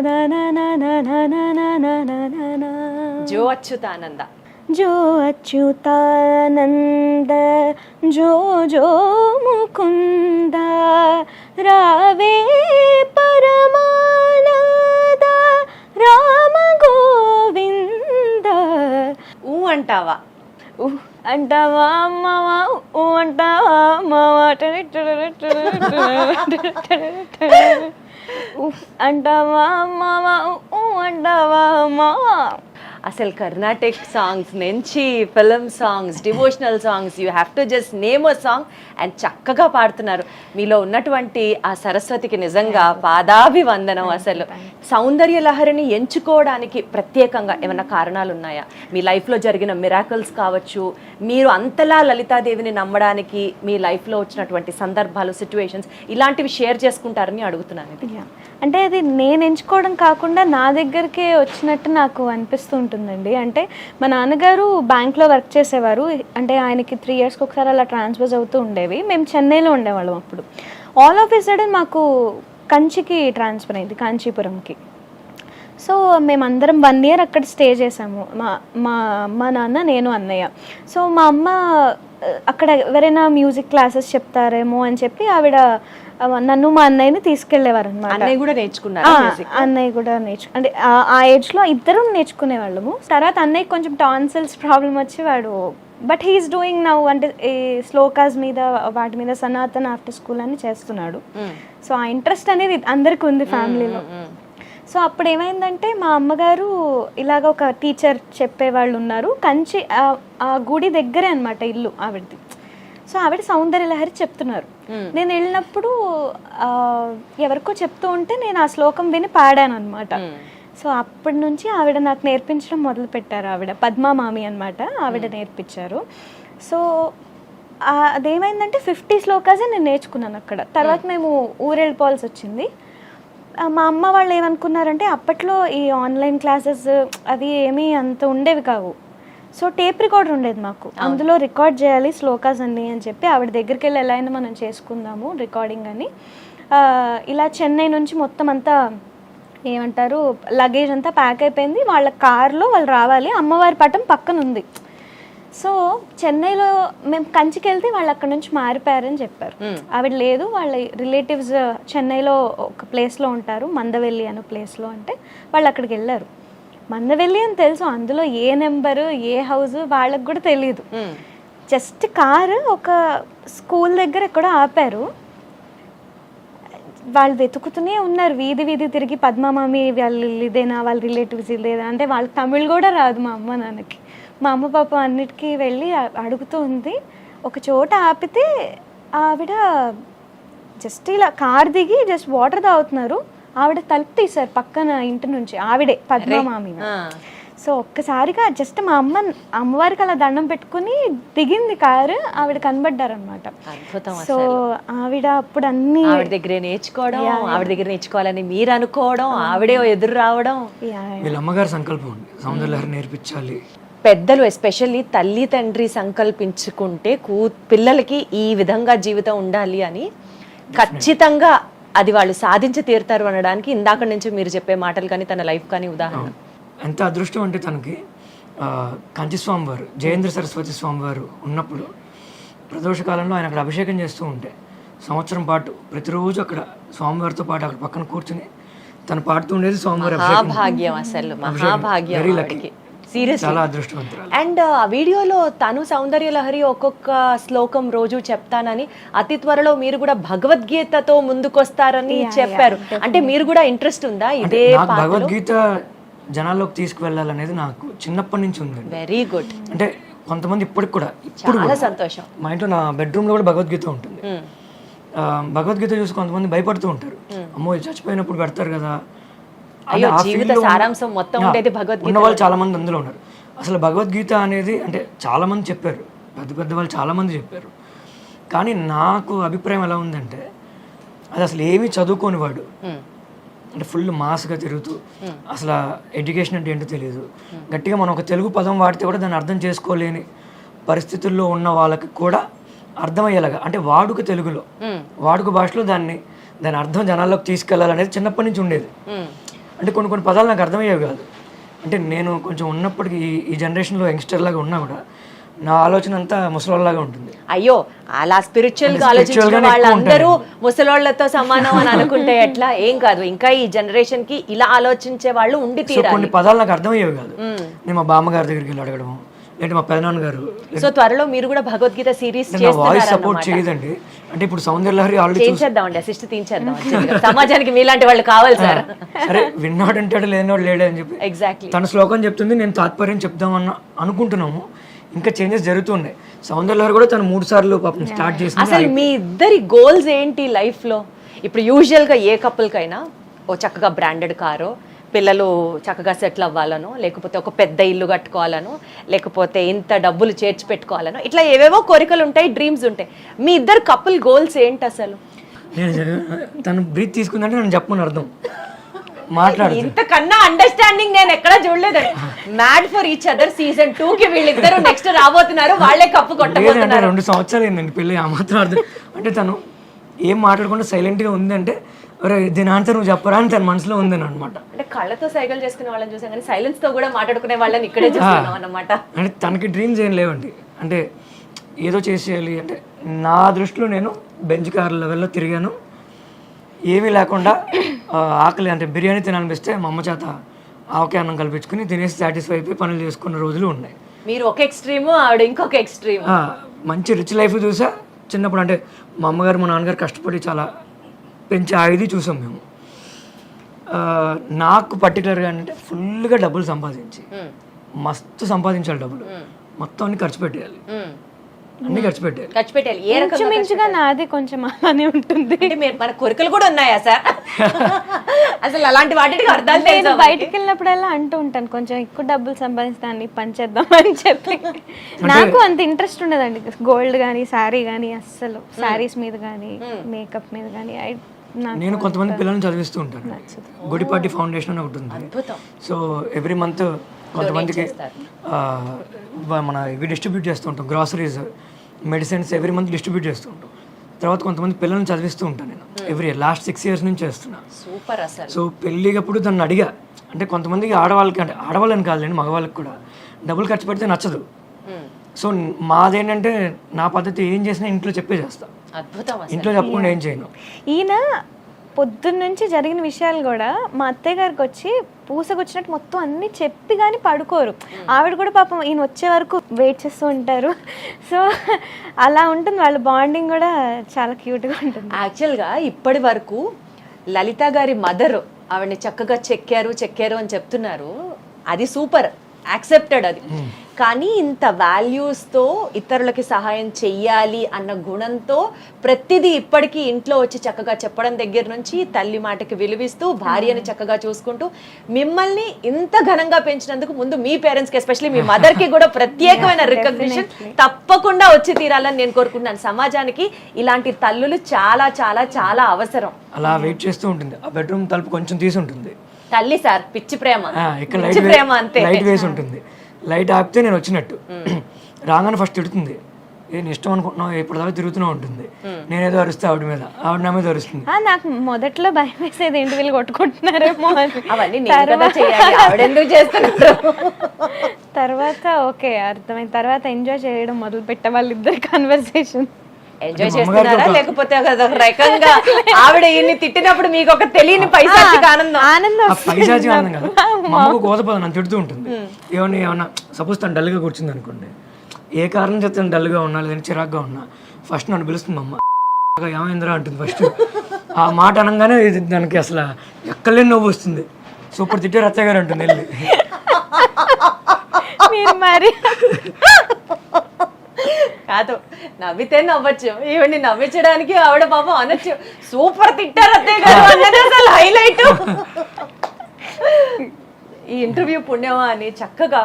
జో అచ్యుతానంద जो अच्युतानंद जो जो मुकुंद रावे परमानंद राम गोविंद అంటావా అంటావా అమ్మవా అంటావా అమ్మవా అంటావా అమ్మవా అంటావా అమ్మవా. అసలు కర్ణాటిక్ సాంగ్స్ నుంచి film songs, devotional songs, you have to just name a song and చక్కగా పాడుతున్నారు. మీలో ఉన్నటువంటి ఆ సరస్వతికి నిజంగా పాదాభివందనం. అసలు సౌందర్య లహరిని ఎంచుకోవడానికి ప్రత్యేకంగా ఏమైనా కారణాలు ఉన్నాయా? మీ లైఫ్లో జరిగిన మిరాకిల్స్ కావచ్చు, మీరు అంతలా లలితాదేవిని నమ్మడానికి మీ లైఫ్లో వచ్చినటువంటి సందర్భాలు, సిచ్యువేషన్స్ ఇలాంటివి షేర్ చేసుకుంటారని అడుగుతున్నాను. అంటే అది నేను ఎంచుకోవడం కాకుండా నా దగ్గరికే వచ్చినట్టు నాకు అనిపిస్తుంటుందండి. అంటే మా నాన్నగారు బ్యాంక్లో వర్క్ చేసేవారు. అంటే ఆయనకి 3 yearsకి ఒకసారి అలా ట్రాన్స్ఫర్స్ అవుతూ ఉండేవి. మేము చెన్నైలో ఉండేవాళ్ళం అప్పుడు. ఆల్ ఆఫ్ ఎ సడన్ మాకు కంచికి ట్రాన్స్ఫర్ అయింది, కాంచీపురంకి. సో మేమందరం 1 year అక్కడ స్టే చేసాము, మా అమ్మ నాన్న నేను అన్నయ్య. సో మా అమ్మ అక్కడ ఎవరైనా మ్యూజిక్ క్లాసెస్ చెప్తారేమో అని చెప్పి ఆవిడ నన్ను మా అన్నయ్యని తీసుకెళ్లేవారు అనమాట. అన్నయ్య కూడా నేర్చుకున్నారు? అన్నయ్య కూడా అంటే ఆ ఏజ్లో ఇద్దరం నేర్చుకునేవాళ్ళము. తర్వాత అన్నయ్య కొంచెం టాన్సిల్స్ ప్రాబ్లం వచ్చి వాడు బట్ హీఈస్ డూయింగ్ నౌ అంటే ఈ శ్లోకాస్ మీద వాటి మీద సనాతన్ ఆఫ్టర్ స్కూల్ అని చేస్తున్నాడు. సో ఆ ఇంట్రెస్ట్ అనేది అందరికీ ఉంది ఫ్యామిలీలో. సో అప్పుడు ఏమైందంటే మా అమ్మగారు ఇలాగ ఒక టీచర్ చెప్పేవాళ్ళు ఉన్నారు కంచి, ఆ గుడి దగ్గరే అనమాట ఇల్లు ఆవిడది. సో ఆవిడ సౌందర్య లహరి చెప్తున్నారు. నేను వెళ్ళినప్పుడు ఎవరికో చెప్తూ ఉంటే నేను ఆ శ్లోకం విని పాడాను అనమాట. సో అప్పటి నుంచి ఆవిడ నాకు నేర్పించడం మొదలు పెట్టారు. ఆవిడ పద్మా మామి అనమాట, ఆవిడ నేర్పించారు. సో అదేమైందంటే 50 శ్లోకాసే నేను నేర్చుకున్నాను అక్కడ. తర్వాత మేము ఊరు వెళ్ళిపోవాల్సి వచ్చింది. మా అమ్మ వాళ్ళు ఏమనుకున్నారంటే అప్పట్లో ఈ ఆన్లైన్ క్లాసెస్ అవి ఏమీ అంత ఉండేవి కావు. సో టేప్ రికార్డర్ ఉండేది మాకు, అందులో రికార్డ్ చేయాలి శ్లోకాస్ అన్ని అని చెప్పి ఆవిడ దగ్గరికి వెళ్ళి ఎలా అయినా మనం చేసుకుందాము రికార్డింగ్ అని. ఇలా చెన్నై నుంచి మొత్తం అంతా ఏమంటారు లగేజ్ అంతా ప్యాక్ అయిపోయింది. వాళ్ళ కార్లో వాళ్ళు రావాలి, అమ్మవారి పటం పక్కన ఉంది. సో చెన్నైలో మేము కంచికి వెళ్తే వాళ్ళు అక్కడ నుంచి మారిపోయారని చెప్పారు. ఆవిడ లేదు, వాళ్ళ రిలేటివ్స్ చెన్నైలో ఒక ప్లేస్లో ఉంటారు, మందవెల్లి అనే ప్లేస్లో. అంటే వాళ్ళు అక్కడికి వెళ్ళారు. మందవెల్లి అని తెలుసు, అందులో ఏ నెంబరు ఏ హౌస్ వాళ్ళకి కూడా తెలియదు. జస్ట్ కారు ఒక స్కూల్ దగ్గర ఎక్కడో ఆపారు. వాళ్ళు వెతుకుతూనే ఉన్నారు, వీధి వీధి తిరిగి పద్మామామి వాళ్ళు ఇదేనా, వాళ్ళ రిలేటివ్స్ ఇదేనా అంటే వాళ్ళకి తమిళ్ కూడా రాదు మా అమ్మ నాన్నకి. మా అమ్మ పాప అన్నిటికీ వెళ్ళి అడుగుతూ ఉంది. ఒక చోట ఆపితే ఆవిడ జస్ట్ ఇలా కార్ దిగి జస్ట్ వాటర్ తాగుతున్నారు. ఆవిడ తలుపు తీశారు పక్కన ఇంటి నుంచి, ఆవిడే పద్మామామి. సో ఒక్కసారిగా జస్ట్ మా అమ్మవారికి అలా దండం పెట్టుకుని దిగింది కారు, ఆవిడ కనబడ్డారనమాట. సో ఆవిడ అప్పుడు అన్ని ఆవిడ దగ్గర నేర్చుకోవడం, ఆవిడ దగ్గర నేర్చుకోవాలని మీరు అనుకోవడం, ఆవిడే ఎదురు రావడం. వీళ్ళ అమ్మగారు సంకల్పం ఉంది సౌందర్య లహరి నేర్పించాలి. పెద్దలు ఎస్పెషల్లీ తల్లి తండ్రి సంకల్పించుకుంటే పిల్లలకి ఈ విధంగా జీవితం ఉండాలి అని ఖచ్చితంగా అది వాళ్ళు సాధించి తీరుతారు అనడానికి ఇందాక నుంచి మీరు చెప్పే మాటలు కానీ తన లైఫ్ కానీ ఉదాహరణ. ఎంత అదృష్టం అంటే తనకి కంచి స్వామివారు జయేంద్ర సరస్వతి స్వామివారు ఉన్నప్పుడు ప్రదోష కాలంలో ఆయన అక్కడ అభిషేకం చేస్తూ ఉంటే సంవత్సరం పాటు ప్రతిరోజు అక్కడ స్వామివారితో పాటు అక్కడ పక్కన కూర్చుని తను పాడుతూ ఉండేది స్వామివారి మహాభాగ్యం. అసలు మహాభాగ్యం. Very lucky. సీరియస్లీ చాలా అదృష్టవంతురాలు. అండ్ ఆ వీడియోలో తను సౌందర్య లహరి ఒక్కొక్క శ్లోకం రోజు చెప్తానని, అతి త్వరలో మీరు కూడా భగవద్గీతతో ముందుకొస్తారని చెప్పారు. అంటే మీరు కూడా ఇంట్రెస్ట్ ఉందా అంటే ఇదే నాకు పాటలో? భగవద్గీత జనాల్లోకి తీసుకువెళ్ళాలనేది నాకు చిన్నప్పటి నుంచి ఉందండి. వెరీ గుడ్, అంటే కొంతమంది ఇప్పటికి కూడా ఇప్పుడు చాలా కూడా సంతోషం. మా ఇంట్లో నా బెడ్రూమ్లో కూడా భగవద్గీత ఉంటుంది. భగవద్గీత చూసి కొంతమంది భయపడుతూ ఉంటారు, అమ్మో ఇది చచ్చిపోయినప్పుడు పెడతారు కదా. అయ్యో, ఆ జీవిత field లో సారాంశం మొత్తం ఉండేది భగవద్గీత. ఉన్న వాళ్ళు చాలా మంది అందులో ఉన్నారు. అసలు భగవద్గీత అనేది అంటే చాలా మంది చెప్పారు, పెద్ద పెద్ద వాళ్ళు చాలా మంది చెప్పారు. కానీ నాకు అభిప్రాయం ఎలా ఉందంటే, అది అసలు ఏమీ చదువుకోని వాడు, అంటే ఫుల్ మాస్గా తిరుగుతూ అసలు ఎడ్యుకేషన్ అంటే ఏంటో తెలియదు, గట్టిగా మనం ఒక తెలుగు పదం వాడితే కూడా దాన్ని అర్థం చేసుకోలేని పరిస్థితుల్లో ఉన్న వాళ్ళకి కూడా అర్థమయ్యేలాగా, అంటే వాడుక తెలుగులో వాడుక భాషలో దాని అర్థం జనాల్లోకి తీసుకెళ్లాలనేది చిన్నప్పటి నుంచి ఉండేది. అంటే కొన్ని కొన్ని పదాలు నాకు అర్థమయ్యేవి కాదు. అంటే నేను కొంచెం ఉన్నప్పటికీ ఈ జనరేషన్లో యంగ్స్టర్ లాగా ఉన్నా కూడా నా ఆలోచన అంతా ముసలోళ్ళలాగా ఉంటుంది. అయ్యో, అలా స్పిరిచువల్ గా ఆలోచించిన వాళ్ళందరూ ముసలోళ్లతో సమానం అని అనుకుంటే ఎట్లా? ఏం కాదు, ఇంకా ఈ జనరేషన్ కి ఇలా ఆలోచించే వాళ్ళు ఉండి సో తీరాలి. కొన్ని పదాలు నాకు అర్థమయ్యేవి కాదు. నేను మా బామ్మగారి దగ్గరికి వెళ్ళి అడగడము, లేదంటే మా పెదనాన్నగారు. సో త్వరలో మీరు కూడా భగవద్గీత సిరీస్ నా వాయిస్ సపోర్ట్ చేయదండి. అంటే ఇప్పుడు సౌందర్య లహరి ఆల్రెడీ చేద్దామండి, అసిస్ట్ తీయించేద్దాం. సమాజానికి మీలాంటి వాళ్ళు కావాలి సార్. సరే విన్నాడు అంటాడు, లేనివాడు లేడే అని చెప్పి ఎగ్జాక్ట్లీ తన శ్లోకం చెప్తుంది, నేను తాత్పర్యం చెప్దామన్న అనుకుంటున్నాము. ఇంకా చేంజెస్ జరుగుతున్నాయి. సౌందర్య లహరి కూడా తను 3 సార్లు పాపం స్టార్ట్ చేసింది. అసలు మీ ఇద్దరి గోల్స్ ఏంటి లైఫ్ లో? ఇప్పుడు యూజువల్ గా ఏ కపుల్ కైనా ఓ చక్కగా బ్రాండెడ్ కారో, పిల్లలు చక్కగా సెటిల్ అవ్వాలనో, లేకపోతే ఒక పెద్ద ఇల్లు కట్టుకోవాలనో, లేకపోతే ఇంత డబ్బులు చేర్చి పెట్టుకోవాలనో, ఇట్లా ఏవేవో కోరికలు ఉంటాయి, డ్రీమ్స్ ఉంటాయి. మీ ఇద్దరు కపుల్ గోల్స్ ఏంటి అసలు? నేను తను బ్రీత్ తీసుకుందంటే నేను చెప్పమని అర్థం, మాట్లాడు. ఇంతకన్నా అండర్స్టాండింగ్ నేను ఎక్కడా చూడలేదు. Mad for each other season 2 కి వీళ్ళిద్దరు నెక్స్ట్ రాబోతున్నారు, వాళ్ళే కప్పు లేదంటే కొట్టబోతున్నారు. 2 సంవత్సరాలు ఏంటండి పెళ్ళి, ఆ మాత్రం అర్థం. అంటే తను ఏం మాట్లాడకుండా సైలెంట్గా ఉందంటే, అరే దీని ఆన్సర్ నువ్వు చెప్పరా అని తన మనసులో ఉందని అనమాట. అంటే కళ్ళతో సైకిల్ చేసుకునే వాళ్ళని చూసాం, కానీ సైలెన్స్ తో కూడా మాట్లాడుకునే వాళ్ళని ఇక్కడే చూస్తున్నాం అన్నమాట. అంటే తనకి డ్రీమ్స్ ఏం లేవండి. అంటే ఏదో చేసేయాలి అంటే, నా దృష్టిలో నేను బెంచ్ కార్ లెవెల్లో తిరిగాను, ఏమీ లేకుండా ఆకలి అంటే బిర్యానీ తినాలనిపిస్తే మా అమ్మ చేత ఆవకాయ అన్నం కల్పించుకుని తినేసి సాటిస్ఫై అయిపోయి పనులు చేసుకున్న రోజులు ఉన్నాయి. మీరు ఒక ఎక్స్ట్రీమ్, ఆవిడ ఇంకొక ఎక్స్ట్రీమ్. మంచి రిచ్ లైఫ్ చూసా చిన్నప్పుడు. అంటే మా అమ్మగారు మా నాన్నగారు కష్టపడి చాలా పెంచి ఇది చూసాం మేము. నాకు పర్టికులర్గా అంటే ఫుల్గా డబ్బులు సంపాదించి, మస్తు సంపాదించాలి డబ్బులు, మొత్తం అన్ని ఖర్చు పెట్టేయాలి, అన్ని ఖర్చు పెట్టేయాలి. ఖర్చు పెట్టాలి. ఏ రకంగా మించుగా నాది కొంచెం అలానే ఉంటుంది. అంటే మన కోరికలు కూడా ఉన్నాయా సార్? అసలు అలాంటి వాటికి అర్థాలు నేను తెలుసా? బయటకు వెళ్ళినప్పుడల్లా అంటూ ఉంటాను, కొంచెం ఎక్కువ డబ్బులు సంపాదిస్తాను పని చేద్దాం అని చెప్పి. నాకు అంత ఇంట్రెస్ట్ ఉండదండి గోల్డ్ కానీ శారీ కానీ, అస్సలు శారీస్ మీద కానీ మేకప్ మీద కానీ. నేను కొంతమంది పిల్లల్ని చదివిస్తూ ఉంటాను. గుడిపాటి ఫౌండేషన్ అని ఒకటి ఉంది. సో ఎవ్రీ మంత్ కొంతమందికి మన ఇవి డిస్ట్రిబ్యూట్ చేస్తూ ఉంటాం, groceries, medicines every month distribute చేస్తూ ఉంటాం. తర్వాత కొంతమంది పిల్లల్ని చదివిస్తూ ఉంటాను నేను ఎవ్రీ ఇయర్. లాస్ట్ 6 years నుంచి చేస్తున్నా. సూపర్ అసలు. సో పెళ్ళికప్పుడు దాన్ని అడిగా, అంటే కొంతమందికి ఆడవాళ్ళకి, అంటే ఆడవాళ్ళని కాదులేండి మగవాళ్ళకి కూడా డబ్బులు ఖర్చు పెడితే నచ్చదు. సో మాదేంటంటే నా పద్ధతి ఏం చేసినా ఇంట్లో చెప్పే చేస్తా, అద్భుతం. ఇంట్లో చెప్పకుండా ఏం చేయను. ఈయన పొద్దున్న నుంచి జరిగిన విషయాలు కూడా మా అత్తయ్య గారికి వచ్చి పూసకొచ్చినట్టు మొత్తం అన్ని చెప్పి కానీ పడుకోరు. ఆవిడ కూడా పాపం ఈయన వచ్చే వరకు వెయిట్ చేస్తూ ఉంటారు. సో అలా ఉంటుంది వాళ్ళ బాండింగ్ కూడా, చాలా క్యూట్గా ఉంటుంది. యాక్చువల్గా ఇప్పటి వరకు లలిత గారి మదర్ ఆవిడని చక్కగా చెక్కారు అని చెప్తున్నారు. అది సూపర్, యాక్సెప్టెడ్ అది. కానీ ఇంత వాల్యూస్తో ఇతరులకి సహాయం చెయ్యాలి అన్న గుణంతో ప్రతిదీ ఇప్పటికీ ఇంట్లో వచ్చి చక్కగా చెప్పడం దగ్గర నుంచి, తల్లి మాటకి విలువిస్తూ, భార్యని చక్కగా చూసుకుంటూ, మిమ్మల్ని ఇంత ఘనంగా పెంచినందుకు ముందు మీ పేరెంట్స్కి, ఎస్పెషల్లీ మీ మదర్కి కూడా ప్రత్యేకమైన రికగ్నిషన్ తప్పకుండా వచ్చి తీరాలని నేను కోరుకుంటున్నాను. సమాజానికి ఇలాంటి తల్లులు చాలా చాలా చాలా అవసరం. అలా వెయిట్ చేస్తూ ఉంటుంది. ఆ బెడ్రూమ్ తలుపు కొంచెం తీసి ఉంటుంది, తల్లి సార్ పిచ్చి ప్రేమ, ఇక్కడ పిచ్చి ప్రేమ అంతే. లైట్ వేసి ఉంటుంది. లైట్ ఆపితే నేను వచ్చినట్టు. రాగానే ఫస్ట్ తిడుతుంది, నేను ఇష్టం అనుకుంటున్నావు, ఇప్పటిదాకా తిరుగుతూనే ఉంటుంది. నేనేదో అరుస్తే ఆవిడ మీద, ఆవిడ నా మీద అరుస్తుంది. నాకు మొదట్లో భయం వేసేది, ఏంటి వీళ్ళు కొట్టుకుంటున్నారేమో అని. అవన్నీ నేను కదా చేయాలి, ఆవిడెందుకు చేస్తున్నారు? తర్వాత ఓకే అర్థమైంది. తర్వాత ఎంజాయ్ చేయడం మొదలు పెట్టే వాళ్ళిద్దరు కన్వర్సేషన్. ఎంజాయ్ మా అమ్మగారికి చేస్తున్నారా ఒక- లేకపోతే అదొక రకంగా ఆవిడ ఈయన్ని తిట్టినప్పుడు మీకు ఒక తెలియని పైశాచిక ఆనందం? ఆనందం ఆ పైశాచి ఆనందం కదా, మా అమ్మకు కోతపద నన్ను తిడుతూ ఉంటుంది. ఏమన్నా సపోజ్ తను డల్గా కూర్చుంది అనుకోండి, ఏ కారణం చేత తను డల్గా ఉన్నా లేదంటే చిరాగ్గా ఉన్నా ఫస్ట్ నన్ను పిలుస్తుంది మా అమ్మ, ఏమైందిరా అంటుంది ఫస్ట్. ఆ మాట అనగానే ఇది దానికి అసలు ఎక్కలేని నవ్వు వస్తుంది. సూపర్ తిట్టారు అత్తయ్య గారు అంటుంది వెళ్ళి. మీరు మరి కాదు, నవ్వితే నవ్వచ్చు, ఈవిడ్ని నవ్వించడానికి ఆవిడ పాపం అనొచ్చు, సూపర్ తిట్టారు అత్తయ్య గారు అన్నది అసలు హైలైట్. ఈ ఇంటర్వ్యూ పుణ్యమా అని చక్కగా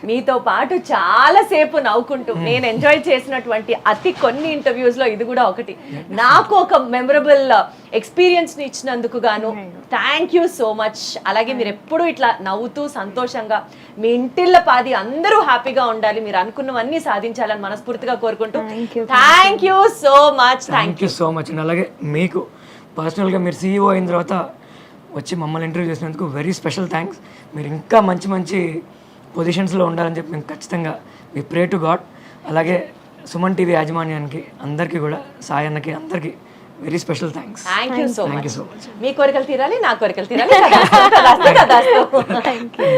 మీతో పాటు చాలా సేపు నవ్వుకుంటూ నేను ఎంజాయ్ చేసినటువంటి అతి కొన్ని ఇంటర్వ్యూస్ లో ఇది కూడా ఒకటి. నాకు ఒక మెమరబుల్ ఎక్స్పీరియన్స్ ని ఇచ్చినందుకు గాను థ్యాంక్ యూ సో మచ్. అలాగే మీరు ఎప్పుడూ ఇట్లా నవ్వుతూ సంతోషంగా మీ ఇంటిళ్ళ పాది అందరూ హ్యాపీగా ఉండాలి, మీరు అనుకున్నవన్నీ సాధించాలని మనస్ఫూర్తిగా కోరుకుంటూ thank you so much. Thank you so much. And అలాగే మీకు పర్సనల్గా మీరు CEO అయిన తర్వాత వచ్చి మమ్మల్ని ఇంటర్వ్యూ చేసినందుకు వెరీ స్పెషల్ థ్యాంక్స్. మీరు ఇంకా మంచి మంచి పొజిషన్స్లో ఉండాలని చెప్పి మేము ఖచ్చితంగా వి ప్రే టు గాడ్. అలాగే సుమన్ టీవీ యాజమాన్యానికి అందరికీ కూడా, సాయి అన్నకి అందరికీ very special thanks. Thank you so thank much. You so much. మీ కోరికలు తీరాలి, నా కోరికలు తీరాలి. తదాస్తు, తదాస్తు. Thank you.